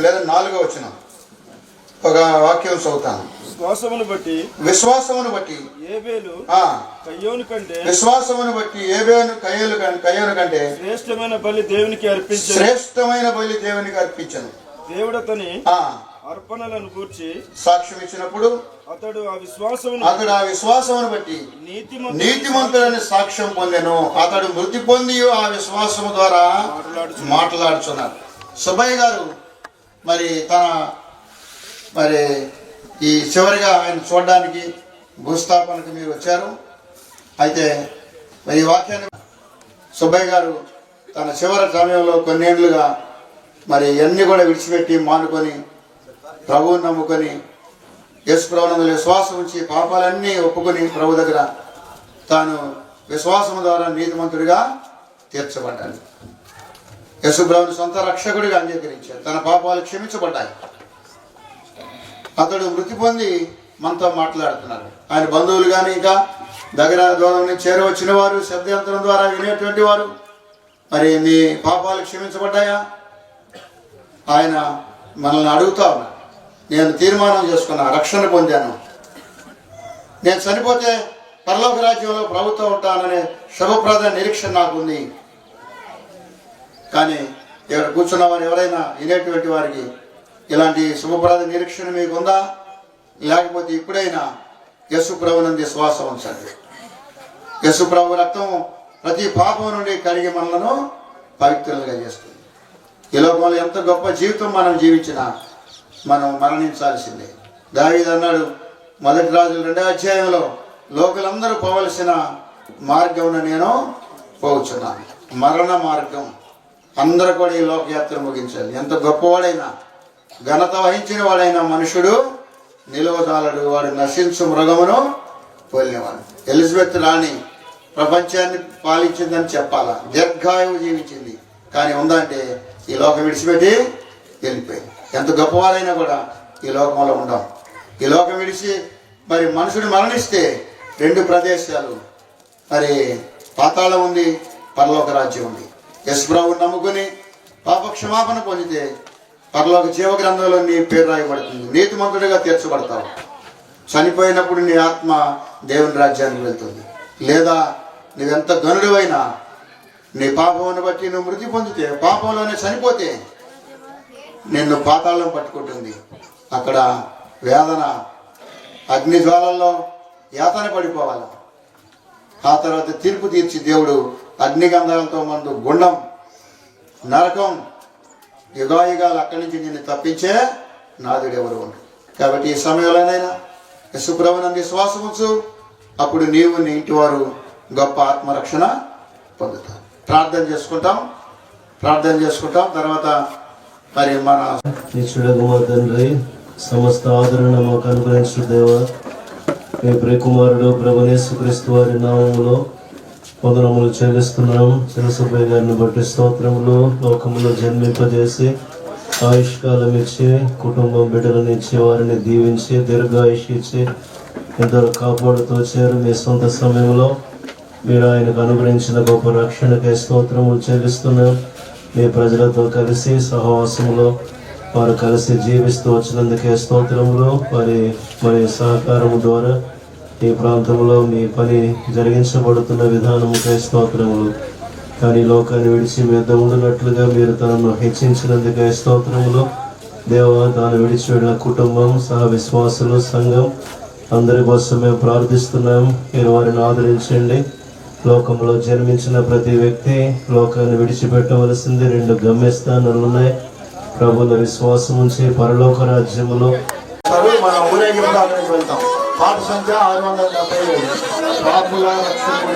లేదా 4వ వచనం ఒక వాక్యం చదువుతాను. విశ్వాసమును బట్టి ఏబేలు కయ్యోను కంటే కయ్యోను కంటే శ్రేష్టమైన బలి దేవునికి అర్పించను. దేవుడు అతని అర్పణలను గూర్చి సాక్ష్యం ఇచ్చినప్పుడు అతడు ఆ విశ్వాసమును బట్టి నీతిమంతులని సాక్ష్యం పొందెను. అతడు మృతి పొంది ఆ విశ్వాసము ద్వారా మాట్లాడుచున్నారు. సుబ్బయ్య గారు మరి మరి ఈ చివరిగా ఆయన చూడడానికి భూస్థాపనకు మీరు వచ్చారు. అయితే మరి ఈ వాక్యాన్ని సుబ్బయ్య గారు తన చివరి సమయంలో కొన్నేళ్లుగా మరి అన్ని కూడా విడిచిపెట్టి మానుకొని ప్రభువుని నమ్ముకొని యేసు ప్రభువునందు విశ్వాసం ఉంచి పాపాలన్నీ ఒప్పుకొని ప్రభు దగ్గర తాను విశ్వాసం ద్వారా నీతిమంతుడిగా తీర్చబడ్డాడు. యేసు ప్రభువుని సొంత రక్షకుడిగా అంగీకరించాడు. తన పాపాలు క్షమించబడ్డాయి. అతడు మృతి పొంది మనతో మాట్లాడుతున్నాడు. ఆయన బంధువులు కానీ ఇంకా దగ్గర దూరం నుంచి చేరవచ్చిన వారు, శబ్దయంత్రం ద్వారా వినేటువంటి వారు, మరి మీ పాపాలు క్షమించబడ్డాయా? ఆయన మనల్ని అడుగుతా ఉన్నాడు. నేను తీర్మానం చేసుకున్నా, రక్షణ పొందాను, నేను చనిపోతే పరలోక రాజ్యంలో ప్రభుత్వం ఉంటాననే శుభప్రద నిరీక్షణ నాకుంది. కానీ ఇక్కడ కూర్చున్న వారు ఎవరైనా వినేటువంటి వారికి ఇలాంటి శుభప్రద నిరీక్షణ మీకు ఉందా? లేకపోతే ఇప్పుడైనా యేసు ప్రభువునందు విశ్వాసం ఉంచండి. యేసు ప్రభు రక్తం ప్రతి పాపం నుండి కడిగి మనలను పవిత్రులుగా చేస్తుంది. ఈ లోకంలో ఎంత గొప్ప జీవితం మనం జీవించినా మనం మరణించాల్సిందే. దావీదు అన్నాడు మొదటి రాజుల 2వ అధ్యాయంలో, లోకులందరూ పోవలసిన మార్గం నేను పోవచ్చున్నాను. మరణ మార్గం. అందరూ కూడా ఈ లోకయాత్ర ముగించాలి. ఎంత గొప్పవాడైనా, ఘనత వహించిన వాడైనా మనుషుడు నిలవదాలడు, వాడు నశించు మృగమును పోలినవాడు. ఎలిజబెత్ రాణి ప్రపంచాన్ని పాలించిందని చెప్పాలా, దీర్ఘాయువు జీవించింది. కానీ ఉందంటే ఈ లోకం విడిచిపెట్టి వెళ్ళిపోయింది. ఎంత గొప్పవారైనా కూడా ఈ లోకంలో ఉండం. ఈ లోకం విడిచి మరి మనుషుడు మరణిస్తే 2 ప్రదేశాలు, మరి పాతాళం ఉంది, పరలోక రాజ్యం ఉంది. యేసు ప్రభువుని నమ్ముకుని పాప క్షమాపణ పొందితే పరలోక జీవ గ్రంథంలో నీ పేరు రాయబడుతుంది. నీతిమంతుడిగా తీర్చబడతావు. చనిపోయినప్పుడు నీ ఆత్మ దేవుని రాజ్యానికి వెళ్తుంది. లేదా నువ్వెంత గనుడివైనా నీ పాపమును బట్టి నువ్వు మృతి పొందితే, పాపంలోనే చనిపోతే నిన్ను పాతాళం పట్టుకుంటుంది. అక్కడ వేదన, అగ్ని జ్వాలల్లో యాతన పడిపోవాలి. ఆ తర్వాత తీర్పు తీర్చి దేవుడు అగ్నిగంధాలతో మందు గుండం, నరకం, యుగాయుగాలు అక్కడి నుంచి నిన్ను తప్పించే నాదుడు ఎవరు ఉండరు. కాబట్టి ఈ సమయంలోనైనా యేసు ప్రభువునందు విశ్వాసం ఉంచు. అప్పుడు నీవు నీ ఇంటి వారు గొప్ప ఆత్మరక్షణ పొందుతారు. ప్రార్థన చేసుకుంటాం. తర్వాత మరి మన నిశ్చుడగు మా తండ్రి, సమస్త ఆదరణ మాకు అనుగ్రహించు దేవా. మీ ప్రియకుమారుడు ప్రభువైన యేసుక్రీస్తు వారి నామములో వందనములు చెల్లిస్తున్నాం. చిన్నసుబ్బయ్య గారిని బట్టి స్తోత్రములు. లోకములో జన్మింపజేసి ఆయుష్కాలం ఇచ్చి కుటుంబం బిడ్డలను ఇచ్చి వారిని దీవించి దీర్ఘాయుష్ ఇచ్చి ఇద్దరు కాపాడుతూ వచ్చారు. మీ సొంత సమయంలో మీరు ఆయనకు అనుగ్రహించిన గొప్ప రక్షణకై స్తోత్రములు చెల్లిస్తున్నాం. మీ ప్రజలతో కలిసి సహవాసములో వారు కలిసి జీవిస్తూ వచ్చినందుకే స్తోత్రములు. మరి సహకారము ద్వారా ఈ ప్రాంతంలో మీ పని జరిగించబడుతున్న విధానముకై స్తోత్రములు. కానీ లోకాన్ని విడిచి మీ వద్ద ఉండినట్లుగా మీరు తనను హెచ్చించినందుకై స్తోత్రములు. దేవ, తాను విడిచి వెళ్ళిన కుటుంబం, సహ విశ్వాసులు, సంఘం అందరి కోసం మేము ప్రార్థిస్తున్నాం. మీరు వారిని ఆదరించండి. లోకంలో జన్మించిన ప్రతి వ్యక్తి లోకాన్ని విడిచిపెట్టవలసింది 2 గమ్యస్థానాలు ఉన్నాయి. ప్రభువుల విశ్వాసం ఉంచి పరలోక రాజ్యములో మనం ఊరేగింపుగా అక్కడికి వెళ్తాం. పాత సంఖ్య 677. పాపుల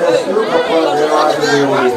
రక్షకుడు గొప్ప దేవాది దేవుడు.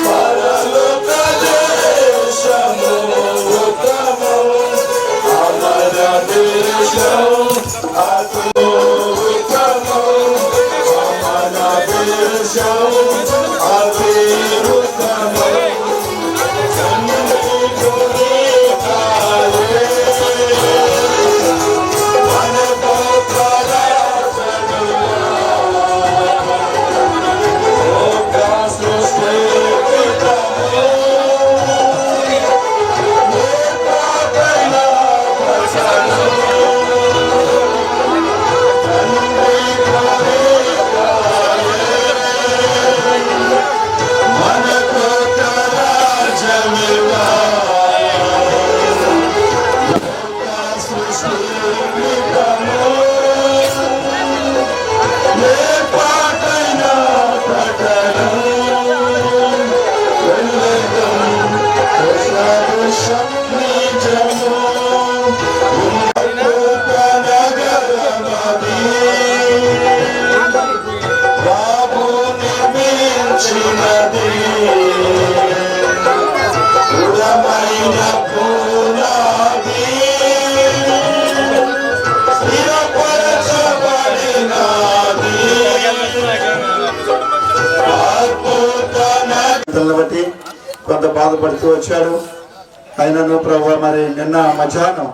Pardon, బిడ్డలను బట్టి కొంత బాధపడుతూ వచ్చాడు. అయినను ప్రభు మరి నిన్న మధ్యాహ్నం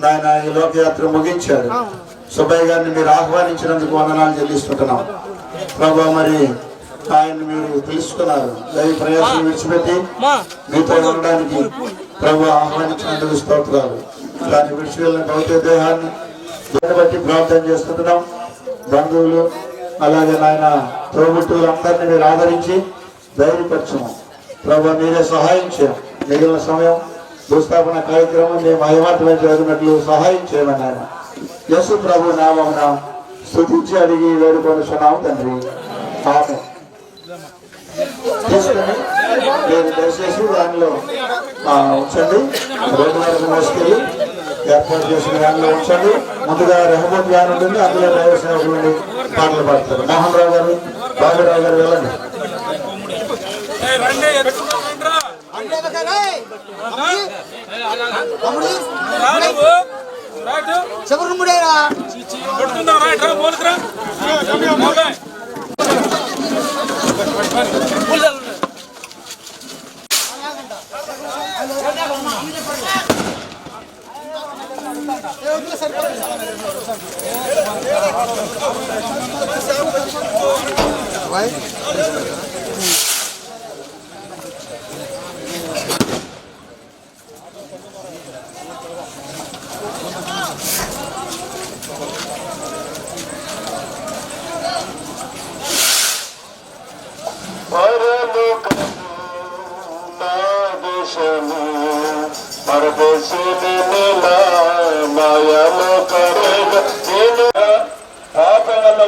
నాయన ఈ లోకయాత్ర ముగించాడు. సుబ్బయ్య గారిని మీరు ఆహ్వానించినందుకు వందనాలు చెల్లిస్తుంటున్నాం ప్రభు. మరి ఆయన మీరు తెలుసుకున్నారు. దైవ ప్రయాసం విడిచిపెట్టి మీతో ఉండడానికి ప్రభు ఆహ్వానించినందుకు స్తోత్రాలు. దాన్ని విడిచి వెళ్ళిన భౌతిక దేహాన్ని దాన్ని బట్టి ప్రార్థన చేస్తుంటున్నాం. బంధువులు అలాగే నాయన తోబుట్టువులు అందరినీ మీరు ఆదరించి ధైర్యపరచము ప్రభు. మీరే సహాయం చేయం. మిగిలిన సమయం భూస్థాపన కార్యక్రమం మేము మహిమాత్మం జరిగినట్లు సహాయం చేయమని ఆయన యేసు ప్రభు నామమున స్తుతించి అడిగి వేడుకొనుచున్నాము తండ్రి. ఆమె తీసుకుని మీరు దయచేసి దానిలో ఉంచండి. 2 వరకు మోసుకెళ్ళి ఏర్పాటు చేసిన వ్యాన్లో ఉంచండి. ముందుగా రెహమోట్ వ్యాన్ ఉంటుంది, అందులో డ్రైవర్ సేవకులు పాటలు పాడతారు. మోహన్ రావు గారు, బాబురావు గారు వెళ్ళండి.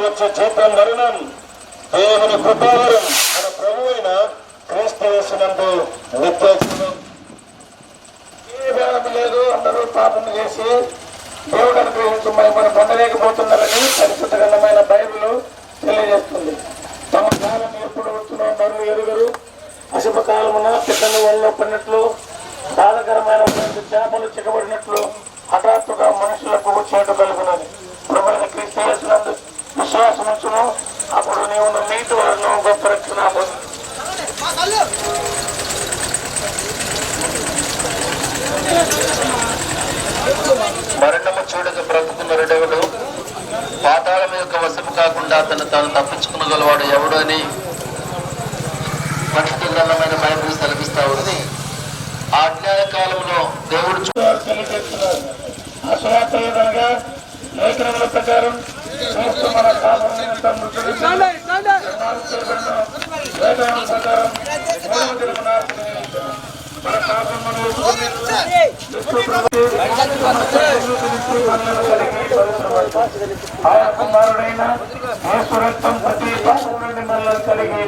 వచ్చే జీతం మరణం దేవుని కృపావరం మన ప్రభు అయిన క్రీస్తు యేసునందు నిత్య జీవం. ఏ భేదం లేదు. అందరూ పాపం చేసి దేవుడు అనుగ్రహించి మనం పొందలేకపోతున్నారని పరిశుద్ధ గ్రంథమైన బైబిల్ తెలియజేస్తుంది. తమ కాలం ఎప్పుడు వస్తుందో మరో ఎరుగరు. అశుభకాలమున పిట్టలు ఒళ్ళో పడినట్లు బాధకరమైన చేపలు చిక్కబడినట్లు హఠాత్తుగా మనుషులకు వచ్చేట కలుగునని ప్రభువైన క్రీస్తు యేసునందు విశ్వాసం ఉంచును. అప్పుడు నీవు నీటి వలన గొప్ప రక్షణ మరణము చూడక బ్రతుకున్న దేవుడు పాతాళం యొక్క వశము కాకుండా తాను తప్పించుకునగలవాడు ఎవడు అని పరిశుద్ధ గ్రంథమైన బైబిల్ సెలవిస్తా ఉంది. ఆ అజ్ఞాన కాలంలో దేవుడు లేఖనముల ప్రకారం మన పాపం ఆయన కుమారుడైన యేసు రక్తం ప్రతి పాపం నుండి మనల్ని కలిగి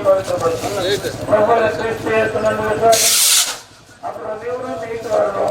ప్రభువుల క్రీస్తు యేసునందు విశ్వాసం అప్పుడు దేవుడు నీకు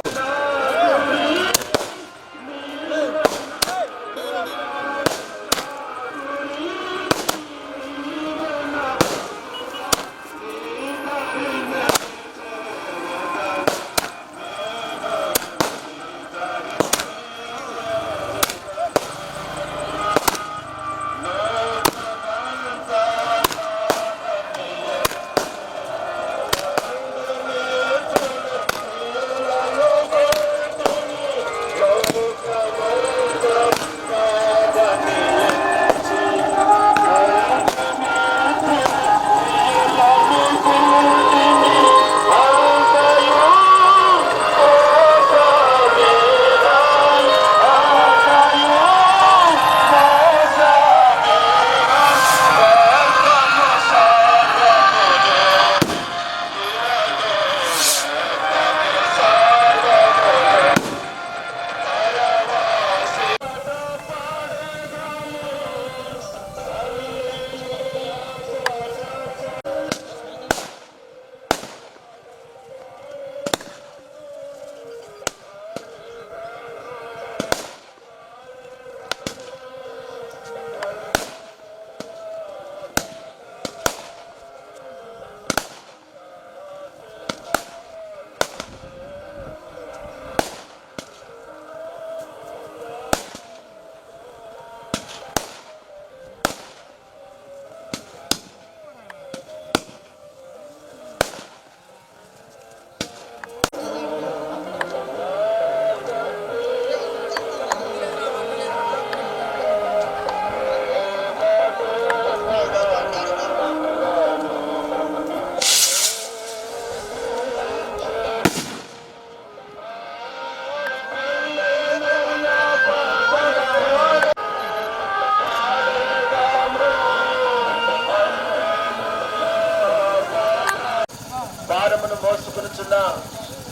భారమును మోసుకునిచున్న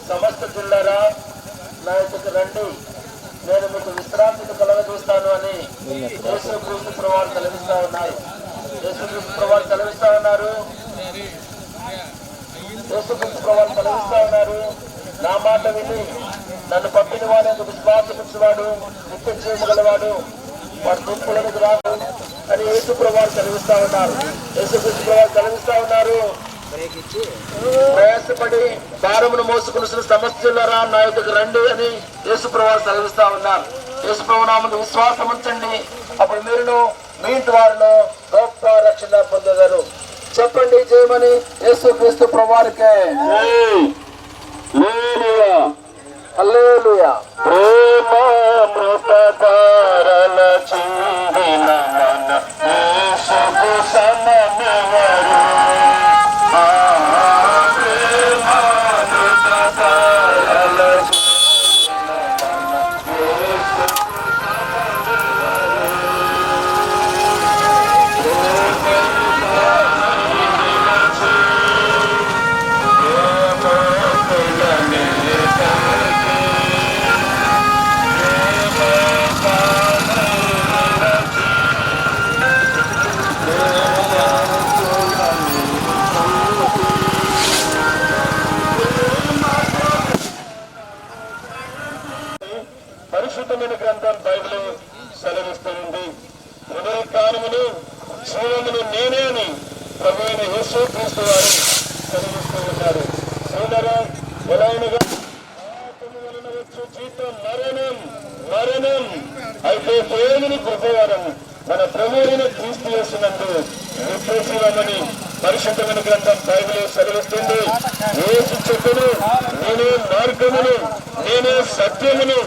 సమస్త జిల్లారా నా యొక్కకు రండి, నేను మీకు విశ్రాంతిని కలగజేస్తాను అని యేసుక్రీస్తు ప్రభువారు సెలవిస్తా ఉన్నారు. యేసుక్రీస్తు ప్రభువారు సెలవిస్తా ఉన్నారు. యేసుక్రీస్తు ప్రభువారు సెలవిస్తా ఉన్నారు. నా మాట విని నన్ను పంపిన వాడు విశ్వాసముచ్చువాడు నిత్య జీవము గలవాడు, వాడు తీర్పులకు రాదు అని యేసు ప్రభువారు సెలవిస్తా ఉన్నారు. యేసుక్రీస్తు ప్రభువారు సెలవిస్తా ఉన్నారు. ప్రయాసపడి భారమును మోసుకుని సమస్యలరా నా యొక్కకు రండి అని యేసు ప్రభువారు సెలవిస్తా ఉన్నారు. యేసు ప్రభు నామమున విశ్వాసం ఉంచండి, అప్పుడు మీరును మీ ఇంటి వారిలో గొప్ప రక్షణ పొందగలరు. చెప్పండి చేయమని యేసుక్రీస్తు ప్రభువారికే హల్లెలూయా. ప్రేమ మృతధారల చిందిన మన యేసుకు సమమెవరు? పరిశుద్ధమైన గ్రంథం బైబిల్ సెలవిస్తుంది. పునరుత్థానమును జీవమును నేనే అని ప్రభువైన యేసుక్రీస్తు వారు సెలవిస్తూ ఉన్నారు. సోదరా, ఎలాగనగా పాపము వలన వచ్చు జీతం మరణం, మరణం అయితే దేవుని కృపవరం మన ప్రభువైన క్రీస్తు యేసునందు నిత్య జీవమని పరిశుద్ధమైన గ్రంథం బైబిల్ సెలవిస్తుంది. యేసు చెప్పును, నేనే మార్గమును, నేనే సత్యమును,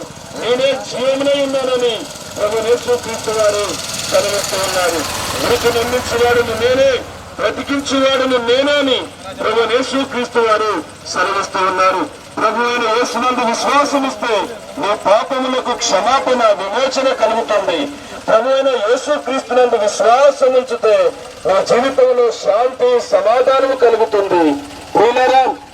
నేనే జీవమునై ఉన్నానని ప్రభు యేసుక్రీస్తు వారు సెలవిస్తూ ఉన్నారు. మృతి నమ్మించేవాడును నేనే, బ్రతికించేవాడును నేనే అని ప్రభు యేసుక్రీస్తు వారు సెలవిస్తూ ఉన్నారు. ప్రభు అయిన యేసునందు విశ్వాసం ఇస్తే నీ పాపములకు క్షమాపణ, విమోచన కలుగుతుంది. ప్రభు అయిన యేసుక్రీస్తునందు విశ్వాసం ఉంచితే నీ జీవితంలో శాంతి, సమాధానం కలుగుతుంది.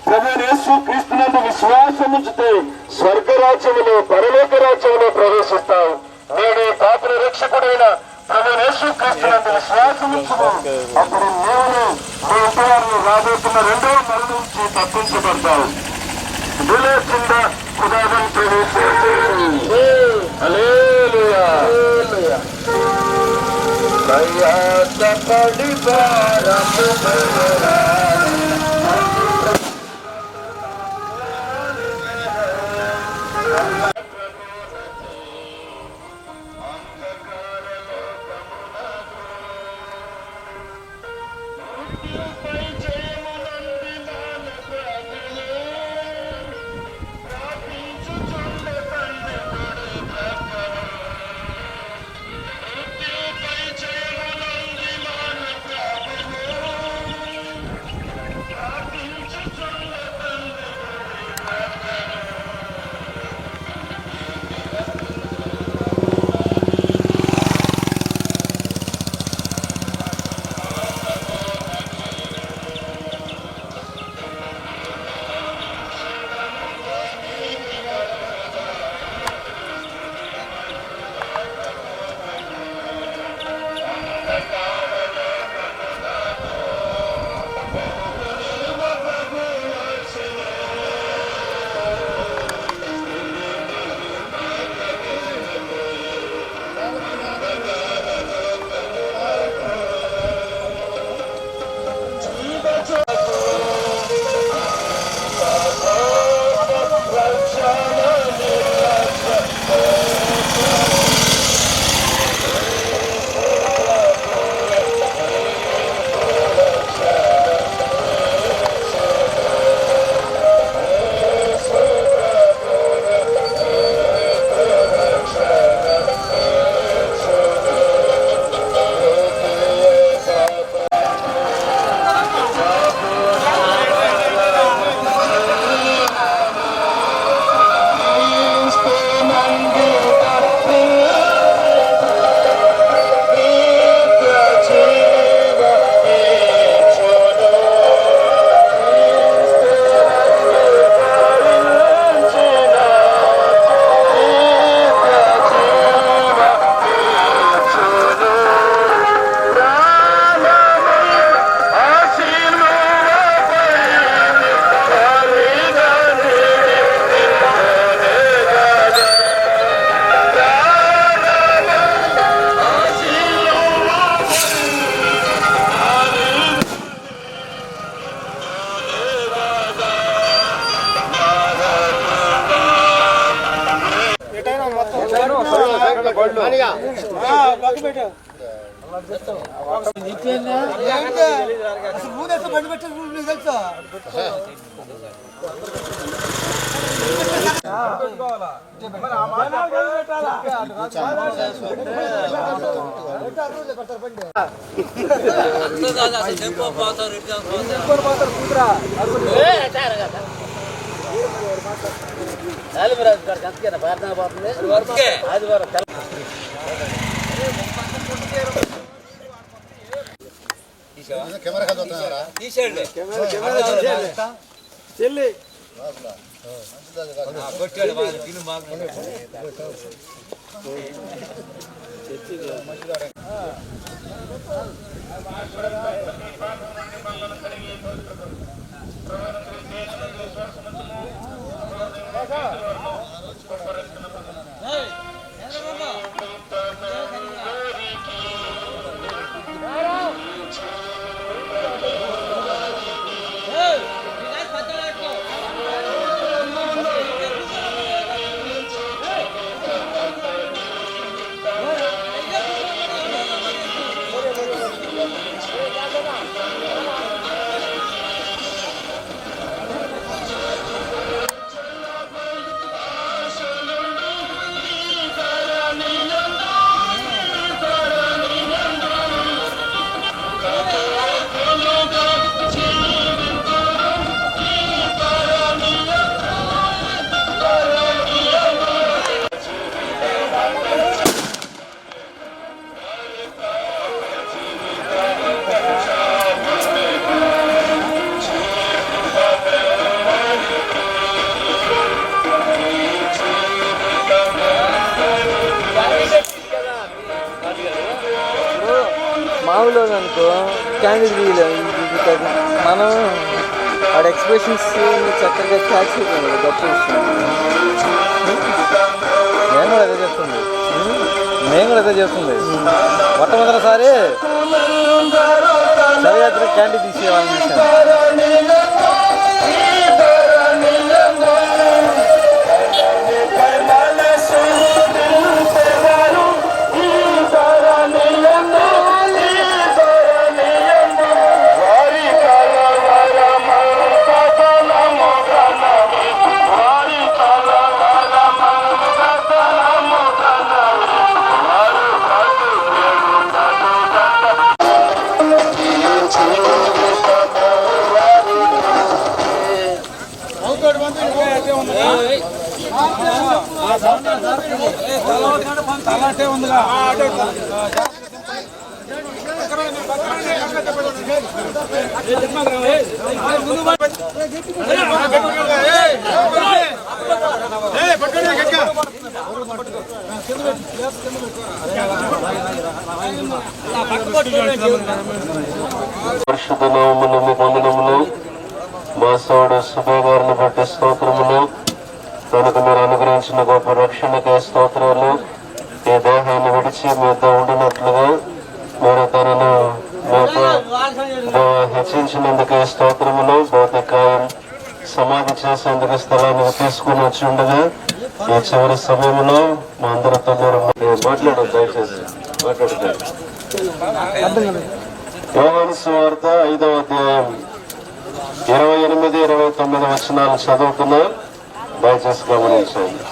ప్రభు యేసుక్రీస్తునందు విశ్వాసం ఉంచితే స్వర్గరాజ్యములో, పరలోక రాజ్యములో ప్రవేశిస్తావు. నేడు పాపల రక్షకుడైన ప్రభు యేసుక్రీస్తునందు విశ్వాసం ఉంచుము. అప్పుడు నీవు నీ ఇంటి వారిని రాబోతున్న రెండవ మరణం నుంచి తప్పించబడతావు. దులేసిందా ఖుదాగం ప్రయాసపడి భారము మామూలు అనుకో క్యాండిడేట్ తీయలేదు మనం ఆడ ఎక్స్ప్రెషన్స్ చక్కగా క్యాచ్ చేయగలం గొప్ప విషయం. నేను కూడా అదే చేస్తుంది మొట్టమొదటిసారి శవయాత్ర క్యాండిడేట్ తీసేవాళ్ళని చూశాను. పరిశుద్ధ నామములు మీ వందనములు. మా సోడు శుభవారిని బట్టి స్తోత్రములు. తనకు మీరు అనుగ్రహించిన గొప్ప రక్షణకే స్తోత్రాలు. ఈ దేహాన్ని విడిచి మీతో ఉండినట్లుగా మీరు తనను హెచ్చించినందుకే స్తోత్రములు. భౌతికాయం సమాధి చేసేందుకు స్థలాన్ని తీసుకుని వచ్చి ఉండగా ఈ చివరి సమయంలో మా అందరితో మీరు మాట్లాడదు, దయచేసి మాట్లాడతారు. యోహాను సువార్త 5వ అధ్యాయం 28, 29 వచనాలు చదువుతున్నా, దయచేసి గమనించండి.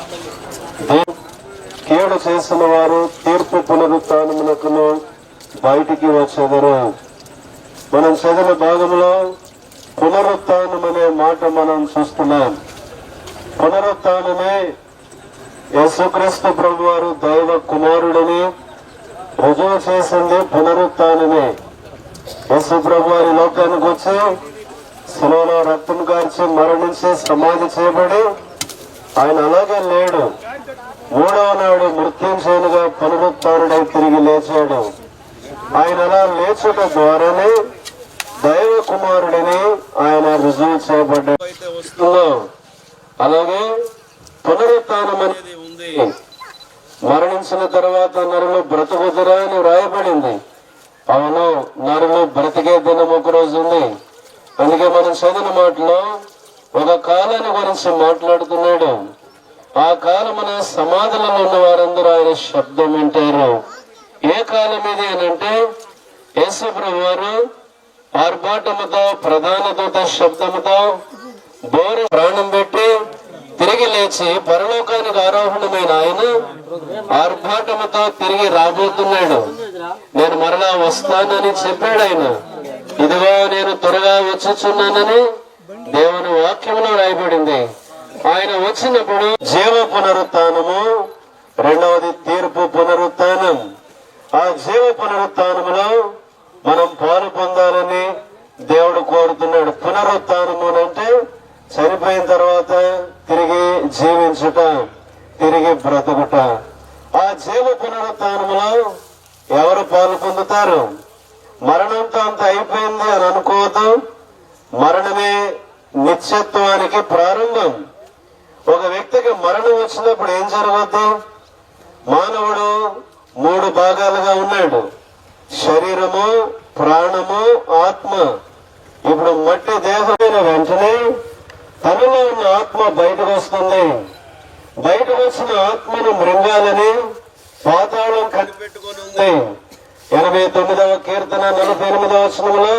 కీడు చేసిన వారు తీర్పు పునరుత్థానమునకును బయటికి వచ్చేదరు. మనం చదివిన భాగంలో పునరుత్థానం అనే మాట మనం చూస్తున్నాం. పునరుత్థానమే యేసుక్రీస్తు ప్రభు వారు దైవ కుమారుడిని రుజువు చేసింది. పునరుత్థానమే యేసు ప్రభు వారి లోకానికి వచ్చి శిలువలో రక్తం కార్చి మరణించి సమాధి చేయబడి ఆయన అలాగే లేడు. 3వ నాడు మృత్యుంజయునిగా పునరుత్థానుడై తిరిగి లేచాడు. ఆయన అలా లేచుట ద్వారానే దైవ కుమారుడిని ఆయన రుజువు చేయబడ్డాడు. అలాగే పునరుత్థానం అనేది ఉంది. మరణించిన తర్వాత నరులు బ్రతుకుదురా అని వ్రాయబడింది. అవును, నరులు బ్రతికే దినం ఒక రోజు ఉంది. అందుకే మనం చదివిన మాటలో ఒక కాలాన్ని గురించి మాట్లాడుతున్నాడు. ఆ కాలమున సమాధులలో ఉన్న వారందరూ ఆయన శబ్దం వింటారు. ఏ కాలం ఇది అనంటే యేసు ప్రభు వారు ఆర్భాటముతో ప్రధాన దూత శబ్దముతో బోరు ప్రాణం పెట్టి తిరిగి లేచి పరలోకానికి ఆరోహణమైన ఆయన ఆర్భాటముతో తిరిగి రాబోతున్నాడు. నేను మరలా వస్తానని చెప్పాడు ఆయన. ఇదిగో నేను త్వరగా వచ్చుచున్నానని దేవుని వాక్యంలో రాయబడింది. ఆయన వచ్చినప్పుడు జీవ పునరుత్థానము, రెండవది తీర్పు పునరుత్థానం. ఆ జీవ పునరుత్థానములో మనం పాలు పొందాలని దేవుడు కోరుతున్నాడు. పునరుత్థానము అంటే చనిపోయిన తర్వాత తిరిగి జీవించుట, తిరిగి బ్రతుకుట. ఆ జీవ పునరుత్థానములో ఎవరు పాలు పొందుతారు? మరణంతో అంత అయిపోయింది అని అనుకోవద్దు. మరణమే నిత్యత్వానికి ప్రారంభం. ఒక వ్యక్తికి మరణం వచ్చినప్పుడు ఏం జరగద్దు? మానవుడు 3 భాగాలుగా ఉన్నాడు: శరీరము, ప్రాణము, ఆత్మ. ఇప్పుడు మట్టి దేహమైన వెంటనే తనలో ఉన్న ఆత్మ బయటకు వస్తుంది. బయటకు వచ్చిన ఆత్మను మృంగాలని పాతాళం కనిపెట్టుకుని ఉంది. 89వ కీర్తన 48వ వచనంలో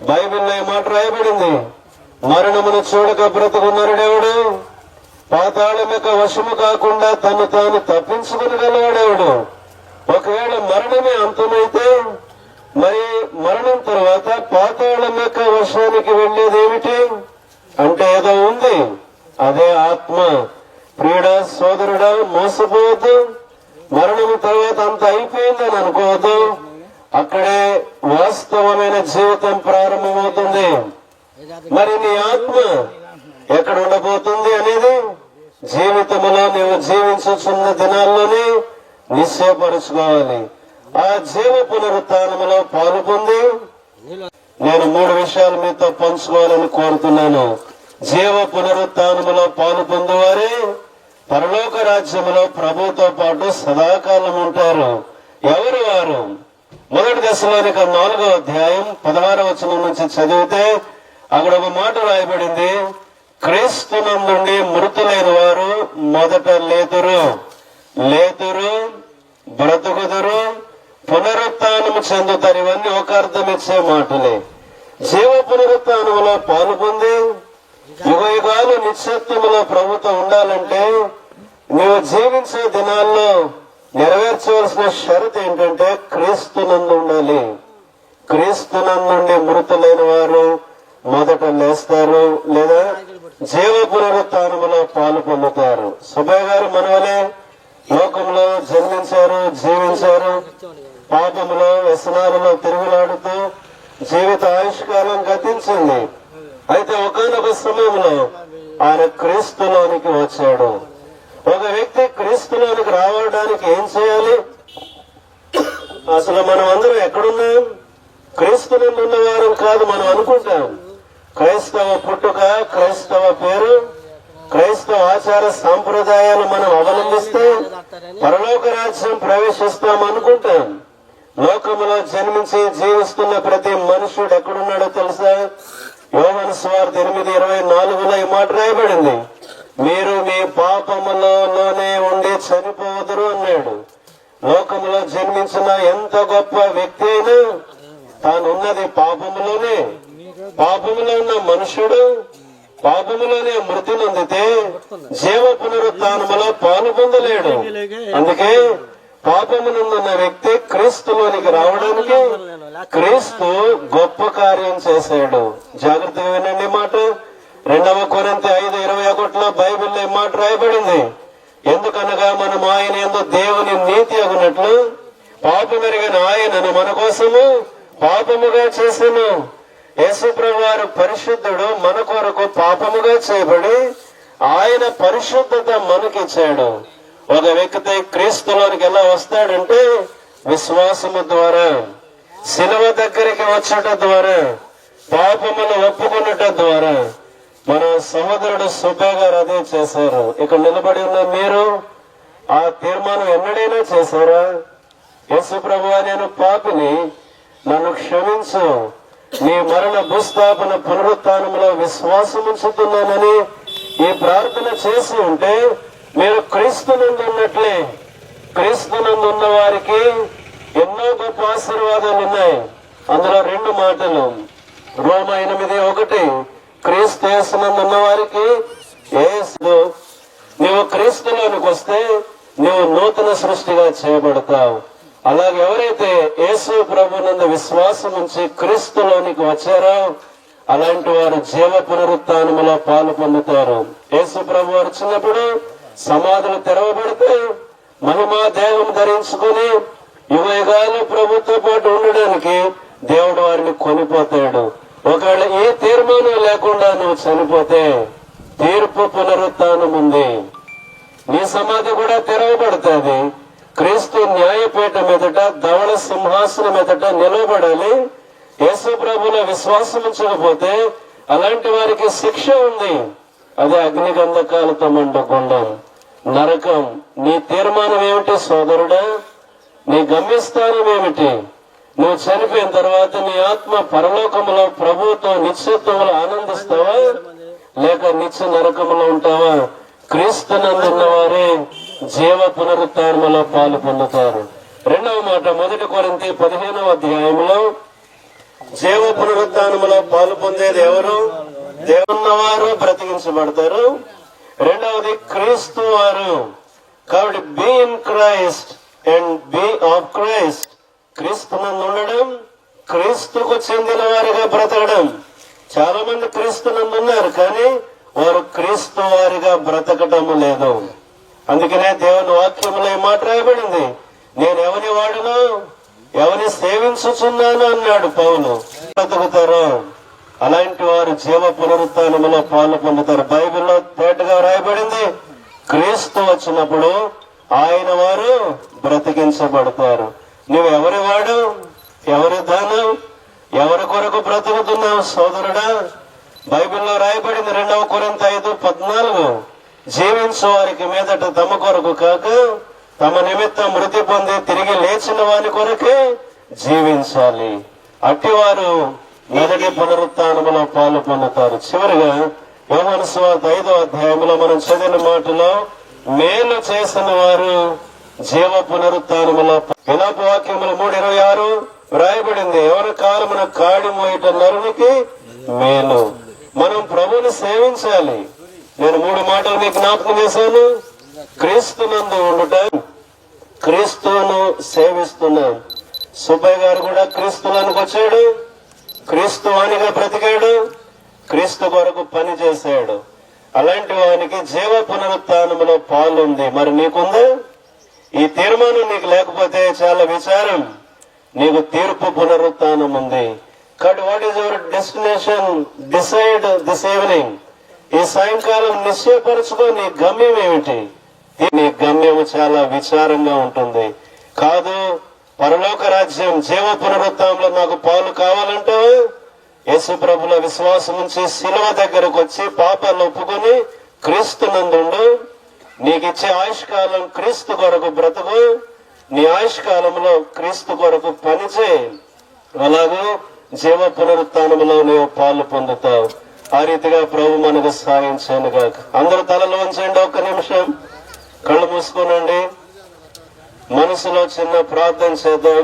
బైబిల్లో ఈ మాట రాయబడింది: మరణమును చూడక బ్రతుకున్నరుడెవడు? పాతాళం యొక్క వశము కాకుండా తను తాను తప్పించుకుని గలవాడెవడు? ఒకవేళ మరణమే అంతమైతే మరి మరణం తర్వాత పాతాళం యొక్క వశానికి వెళ్ళేది ఏమిటి అంటే ఏదో ఉంది, అదే ఆత్మ. ప్రియుడా, సోదరుడా, మోసపోవద్దు. మరణం తర్వాత అంత అయిపోయిందని అనుకోవద్దు. అక్కడే వాస్తవమైన జీవితం ప్రారంభమవుతుంది. మరి నీ ఆత్మ ఎక్కడ ఉండబోతుంది అనేది జీవితంలో నీవు జీవించుచున్న దినాల్లోనే నిశ్చయపరుచుకోవాలి. ఆ జీవ పునరుత్థానములో పాలు పొంది నేను 3 విషయాలు మీతో పంచుకోవాలని కోరుతున్నాను. జీవ పునరుత్థానములో పాలు పొందువారే పరలోక రాజ్యములో ప్రభుతో పాటు సదాకాలం ఉంటారు. ఎవరు వారు? 1 దశలోనిక 4వ అధ్యాయం 16వ వచనం నుంచి చదివితే అక్కడ ఒక మాట రాయబడింది: క్రీస్తునందుండి మృతులైన వారు మొదట లేతురు, బ్రతుకుదురు, పునరుత్థానము చెందుతారు. ఇవన్నీ ఒక అర్థం ఇచ్చే మాటలే. జీవ పునరుత్థానములో పాలు పొంది యుగ యుగాలు నిత్యత్వములో ప్రభుత్వం ఉండాలంటే నువ్వు జీవించే దినాల్లో నెరవేర్చవలసిన షరతు ఏంటంటే క్రీస్తునందు ఉండాలి. క్రీస్తునందుండి మృతులైన వారు మొదట లేస్తారు, లేదా జీవ పునరుత్థానములో పాలు పొందుతారు. సుబ్బయ్య గారు మనవలే లోకంలో జన్మించారు, జీవించారు. పాపములో, వ్యసనాలలో తిరుగులాడుతూ జీవిత ఆయుష్కాలం గతించింది. అయితే ఒకానొక సమయంలో ఆయన క్రీస్తులోనికి వచ్చాడు. ఒక వ్యక్తి క్రీస్తులోనికి రావడానికి ఏం చేయాలి? అసలు మనం అందరం ఎక్కడున్నాం? క్రీస్తునందు ఉన్నవారం కాదు మనం అనుకుంటాం. క్రైస్తవ పుట్టుక, క్రైస్తవ పేరు, క్రైస్తవ ఆచార సాంప్రదాయాలు మనం అవలంబిస్తే పరలోక రాజ్యం ప్రవేశిస్తాం అనుకుంటాం. లోకములో జన్మించి జీవిస్తున్న ప్రతి మనుషుడు ఎక్కడున్నాడో తెలుసా? యోహాను సువార్త 8:24లో ఈ మాట రాయబడింది: మీరు మీ పాపములోనే ఉండి చనిపోదురు అన్నాడు. లోకములో జన్మించిన ఎంత గొప్ప వ్యక్తి అయినా తానున్నది పాపములోనే. పాపములో ఉన్న మనుషుడు పాపములోనే మృతి నొందితే జీవ పునరుత్థానములో పాలు పొందలేడు. అందుకే పాపమునందున్న వ్యక్తి క్రీస్తులోనికి రావడానికి క్రీస్తు గొప్ప కార్యం చేశాడు. జాగ్రత్తగా వినండి మాట. 2 కొరింథీ 5:21లో బైబిల్లో ఈ మాట రాయబడింది: ఎందుకనగా మనం ఆయన యందు దేవుని నీతి అగునట్లు పాపమెరిగిన ఆయనను మన కోసము పాపముగా చేసెను. యేసుప్రభు వారు పరిశుద్ధుడు, మన కొరకు పాపముగా చేయబడి ఆయన పరిశుద్ధత మనకిచ్చాడు. ఒక వ్యక్తి క్రీస్తులోనికి ఎలా వస్తాడంటే విశ్వాసము ద్వారా, శిలువ దగ్గరికి వచ్చట ద్వారా, పాపములు ఒప్పుకున్నట ద్వారా. మన సహోదరుడు సుబ్బయ్య గారు అదే చేశారు. ఇక్కడ నిలబడి ఉన్న మీరు ఆ తీర్మానం ఎన్నడైనా చేశారా? యేసు ప్రభువా, నేను పాపిని, నన్ను క్షమించు, నీ మరణ భూస్థాపన పునరుత్థానంలో విశ్వాసం ఉంచుతున్నానని ఈ ప్రార్థన చేసి ఉంటే మీరు క్రీస్తునందు ఉన్నట్లే క్రీస్తునందు ఉన్న వారికి ఎన్నో గొప్ప ఆశీర్వాదాలు ఉన్నాయి. అందులో 2 మాటలు, రోమా 8:1, క్రీస్తు యేసునందు ఉన్న వారికి నువ్వు క్రీస్తులోనికి వస్తే నువ్వు నూతన సృష్టిగా చేయబడతావు. అలాగే ఎవరైతే యేసు ప్రభునందు విశ్వాసం ఉంచి క్రీస్తులోనికి వచ్చారో అలాంటి వారు జీవ పునరుత్థానములో పాలు పొందుతారు. యేసు ప్రభు వారు చిన్నప్పుడు సమాధులు తెరవబడితే మహిమా దేహం ధరించుకుని యుగయుగాలు ప్రభుతో పాటు ఉండడానికి దేవుడు వారిని కొనిపోతాడు. ఒకవేళ ఏ తీర్మానం లేకుండా నువ్వు చనిపోతే తీర్పు పునరుత్థానం ఉంది. నీ సమాధి కూడా తెరవబడుతుంది. క్రీస్తు న్యాయపీఠం ఎదుట ధవళ సింహాసనం ఎదుట నిలవబడాలి. యేసు ప్రభువులో విశ్వాసం ఉంచకపోతే అలాంటి వారికి శిక్ష ఉంది. అదే అగ్నిగంధకాలతో మండు గుండం, నరకం. నీ తీర్మానం ఏమిటి సోదరుడా? నీ గమ్యస్థానం ఏమిటి? నువ్వు చనిపోయిన తర్వాత నీ ఆత్మ పరలోకములో ప్రభువుతో నిత్యత్వంలో ఆనందిస్తావా, లేక నిత్య నరకములో ఉంటావా? క్రీస్తునందున్న వారే జీవ పునరుత్థానములో పాలు పొందుతారు. 2వ మాట 1 కొరింథీ 15వ అధ్యాయంలో జీవ పునరుత్థానములో పాలు పొందేది ఎవరు? దేవున్నవారు బ్రతికించబడతారు. 2వది క్రీస్తు వారు. కాబట్టి be in Christ and be of Christ. క్రీస్తునందు ఉండడం, క్రీస్తుకు చెందిన వారిగా బ్రతకడం. చాలా మంది క్రీస్తునందు ఉన్నారు, కానీ వారు క్రీస్తు వారిగా బ్రతకటము లేదు. అందుకనే దేవుని వాక్యములో ఈ మాట రాయబడింది, నేను ఎవరి వాడును, ఎవరిని సేవించుచున్నాను అన్నాడు పౌలు. బ్రతుకుతారు. అలాంటి వారు జీవ పునరుత్థానములో పాలు పొందుతారు. బైబిల్లో తేటగా రాయబడింది, క్రీస్తు వచ్చినప్పుడు ఆయన వారు బ్రతికించబడతారు. నువ్వు ఎవరి వాడు, ఎవరి దానం, ఎవరి కొరకు బ్రతుకుతున్నావు సోదరుడా? బైబిల్లో రాయబడింది 2 కొరింథీ 5:14, జీవించు వారికి మీదట తమ కొరకు కాక తమ నిమిత్తం మృతి పొంది తిరిగి లేచిన వారి కొరకే జీవించాలి. అట్టివారు మొదటి పునరుత్థానములో పాలు పొందుతారు. చివరిగా యోహాను సువార్త 5వ అధ్యాయంలో మనం చదివిన మాటలో మేలు చేసిన వారు జీవ పునరుత్థానములో. విలాప వాక్యములు 3:26 వ్రాయబడింది, ఎవరి కాలమున కాడి మోయట నరునికి మేలు. మనం ప్రభుని సేవించాలి. నేను 3 మాటలు మీకు జ్ఞాపకం చేశాను. క్రీస్తునందు ఉండుట, క్రీస్తును సేవిస్తున్నాం. సుబ్బయ్య గారు కూడా క్రీస్తులోనికి వచ్చాడు, క్రీస్తు వానిగా బ్రతికాడు, క్రీస్తు కొరకు పని చేశాడు. అలాంటి వానికి జీవ పునరుత్థానములో పాలుంది. మరి నీకుందా? ఈ తీర్మానం నీకు లేకపోతే చాలా విచారం. నీకు తీర్పు పునరుత్థానం ఉంది. కాబట్టి what is your destination? Decide this evening. ఈ సాయంకాలం నిశ్చయపరచుకో, నీ గమ్యం ఏమిటి? నీ గమ్యం చాలా విచారంగా ఉంటుంది. కాదు, పరలోక రాజ్యం జీవ పునరుత్థానంలో నాకు పాలు కావాలంటావా? యేసు ప్రభుల విశ్వాసం ఉంచి శిలువ దగ్గరకు వచ్చి పాపాలు ఒప్పుకొని క్రీస్తునందుండు. నీకిచ్చే ఆయుష్కాలం క్రీస్తు కొరకు బ్రతుకు. నీ ఆయుష్కాలంలో క్రీస్తు కొరకు పనిచేయి. అలాగూ జీవ పునరుత్థానంలో నీవు పాలు పొందుతావు. ఆ రీతిగా ప్రభు మనకు సాయం చేయనుగా. అందరూ తలలో ఉంచండి, 1 నిమిషం కళ్ళు మూసుకోనండి. మనసులో చిన్న ప్రార్థన చేద్దాం.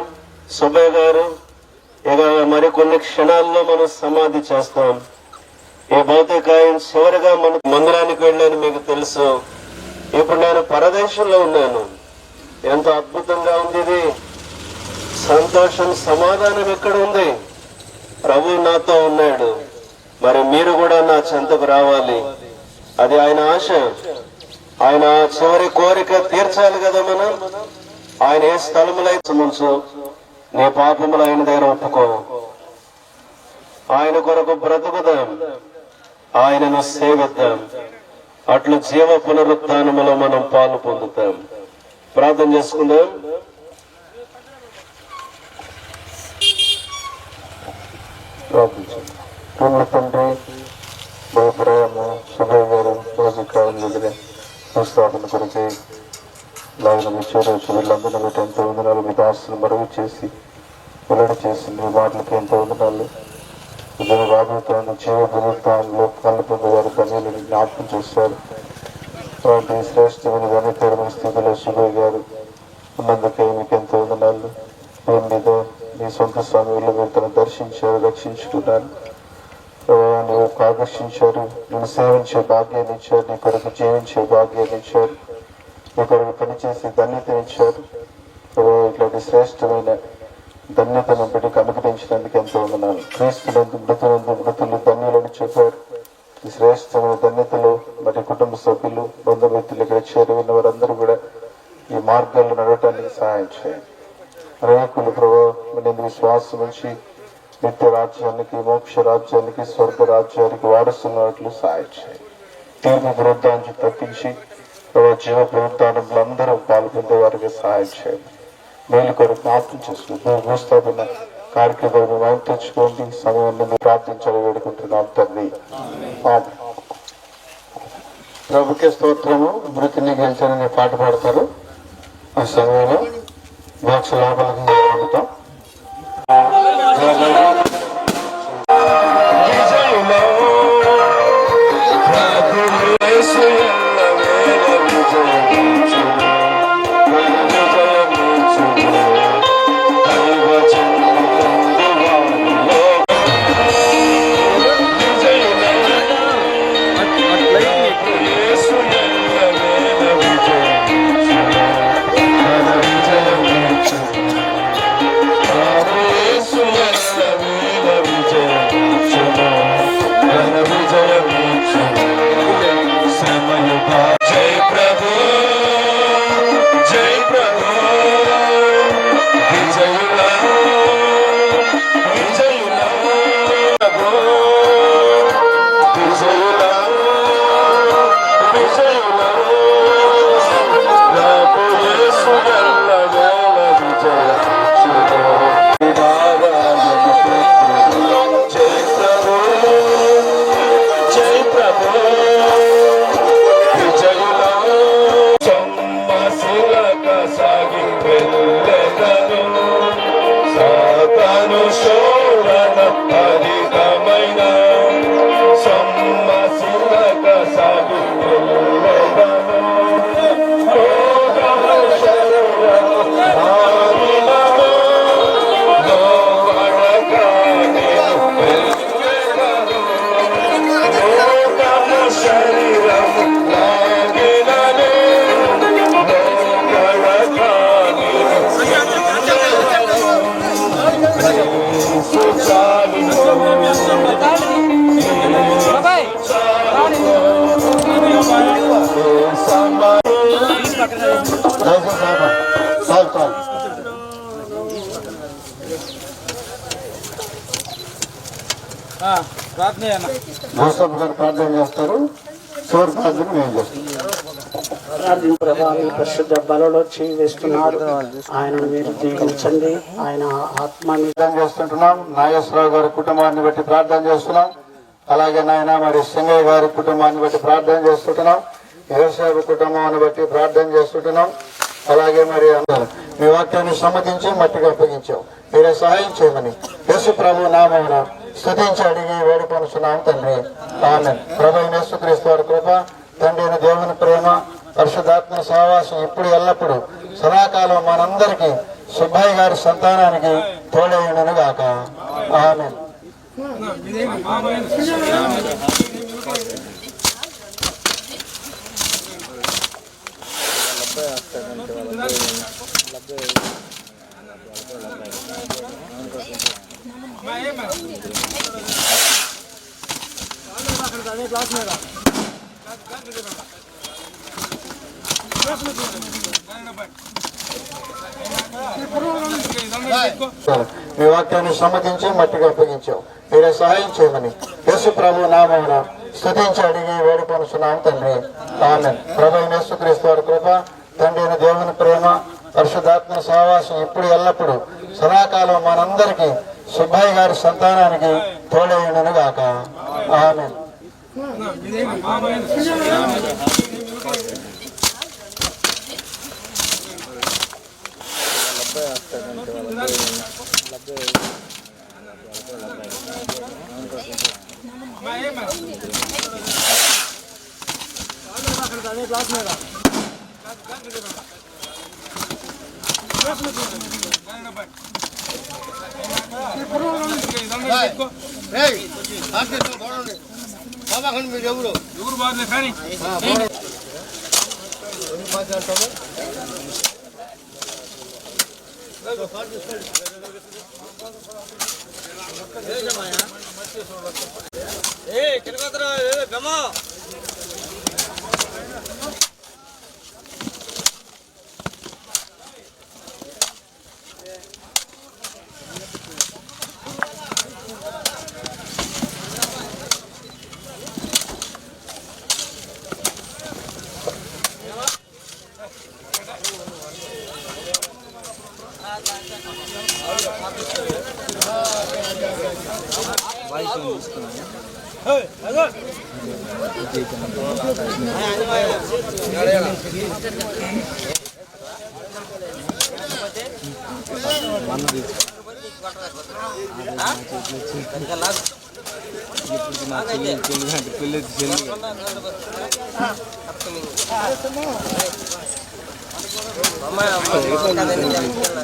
సుబ్బయ్య గారు ఇక మరికొన్ని క్షణాల్లో మనం సమాధి చేస్తాం. ఈ భౌతికాయం చివరిగా మన మందిరానికి వెళ్ళాను, మీకు తెలుసు. ఇప్పుడు నేను పరదేశంలో ఉన్నాను. ఎంత అద్భుతంగా ఉంది ఇది. సంతోషం, సమాధానం ఎక్కడ ఉంది? ప్రభు నాతో ఉన్నాడు. మరి మీరు కూడా నా చెంతకు రావాలి. అది ఆయన ఆశ. ఆయన చివరి కోరిక తీర్చాలి కదా మనం. ఆయన ఏ స్థలములో ముంచు, నీ పాపములు ఆయన దగ్గర ఒప్పుకో. ఆయన కొరకు బ్రతుకుదాం, ఆయనను సేవిద్దాం. అట్లు జీవ పునరుత్థానములో మనం పాలు పొందుతాం. ప్రార్థన చేసుకుందాం. తండ్రి, ప్రేమ సుబ్బయ్య గారు రోజు కాలం దగ్గర సంస్థాపన కొరకై లాగిన విచ్చేరోజు వీళ్ళందరూ మీకు ఎంతో వందనాలు. మీ దాసులు మరుగు చేసి వెల్లడి చేసి మీ మాటలకి ఎంతో వందనాలు. రాబోతున్న జీవ పునరుత్థానంలో పాలు పొందేవారు కనీలు జ్ఞాపకం చేశారు. వాటి శ్రేష్టమైన ఘనకరమైన స్థితిలో సుబ్బయ్య గారు ఉన్నందుకే మీకు ఎంతో వందనాలు. నేను మీద మీ సొంత సమయంలో మీరు తను దర్శించారు, రక్షించుకున్నారు. నువ్వు ఆకర్షించారు, నేను సేవించే భాగ్యాన్ని ఇచ్చారు, నీ కొరకు జీవించే భాగ్యాన్ని ఇచ్చారు, నీ కొరకు పనిచేసే ధన్యతనిచ్చారు. ఇట్లాంటి శ్రేష్టమైన ధన్యతను బిడ్డకు అనుగ్రహించినందుకు ఎంతో వందనాలు. క్రీస్తునందు మృతులు ధన్యులని చెప్పారు. ఈ శ్రేష్టమైన ధన్యతలో మరి కుటుంబ సభ్యులు, బంధుమిత్రులు ఇక్కడ చేరువైన వారందరూ కూడా ఈ మార్గాల్లో నడవటానికి సహాయం చేయండి. అనేకులు ప్రభావం విశ్వాసం నుంచి నిత్య రాజ్యానికి, మోక్ష రాజ్యానికి, స్వర్గ రాజ్యానికి వారసున్నట్లు సహాయం చేయండి. తీర్పు పునరుద్ధానికి తప్పించి జీవ పునరుద్ధానంలో అందరూ పాల్గొనే వారికి సహాయం చేయండి. మేలు కొరకు జ్ఞాపకం చేసుకుంటూ భూస్థాపన కార్యక్రమాన్ని మనం తెచ్చుకోండి. సమయాన్ని ప్రార్థించాలని వేడుకుంటున్నాం తండ్రి. ప్రభుకే స్తోత్రము. మృతిని గెలిచానని పాట పాడతారు. ఆ సమయంలో మోక్ష లాభాలను పొందుతాం. ప్రార్థన చేస్తారు. చివరి ప్రార్థన మేము చేస్తాం. ప్రభావి పరిశుద్ధ బలలో చేయి వేస్తున్నారు. ఆయనను మీరు దీవించండి. ఆయన ఆత్మని చేస్తుంటున్నాం. నాగేశ్వరరావు గారి కుటుంబాన్ని బట్టి ప్రార్థన చేస్తున్నాం. అలాగే నాయన మరి సింగయ్య గారి కుటుంబాన్ని బట్టి ప్రార్థన చేస్తుంటున్నాం. యోసేపు కుటుంబాన్ని బట్టి ప్రార్థన చేస్తుంటున్నాం. అలాగే మరి అందరూ మీ వాక్యాన్ని సమ్మతించి మట్టిగా అప్పగించాం. మీరే సహాయం చేయమని యేసు ప్రభు నామమున స్తుతించి అడిగి వేడుకొనుచున్నాం తండ్రి. ఆమేన్. ప్రభువైన యేసుక్రీస్తు వారి కృప, తండ్రి అయిన దేవుని ప్రేమ, పరిశుద్ధాత్మ సహవాసం ఇప్పుడు ఎల్లప్పుడు సదాకాలం మనందరికీ సుబ్బయ్య గారి సంతానానికి తోడైనను గాక. ఆమేన్. మీ వాక్యాన్ని సమ్మతించి మట్టిగా అప్పగించాం. మీరే సహాయం చేయమని యేసు ప్రభు నామమున స్తుతించి అడిగి వేడుకొనుచున్నాం తండ్రి. ఆమేన్. ప్రభువైన యేసుక్రీస్తు వారి కృప, తండ్రి అయిన దేవుని ప్రేమ, పరిశుద్ధాత్మ సహవాసం ఇప్పుడు ఎల్లప్పుడు సదాకాలం మనందరికీ సుబ్బయ్య గారి సంతానానికి తోడైనను గాక. ఆమేన్. మీరు ఎవరు బాగుంది కానీ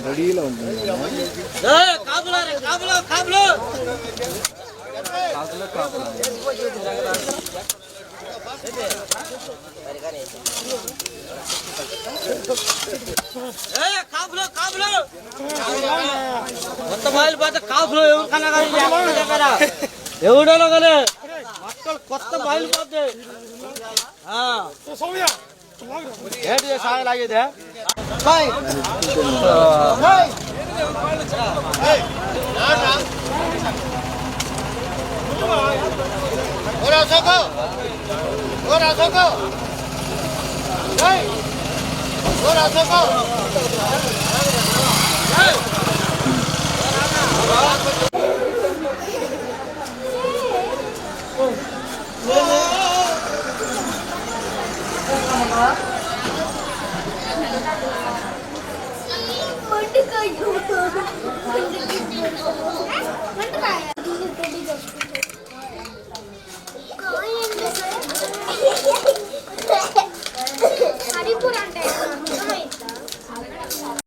రెడీలో ఉంది మొత్తం బయలుపోతే కాపులు ఎవరికన్నా కానీ ఎవడో కానీ మొక్కలు కొత్త బయలుపోతే ఏంటి సాగలాగేదే Hey!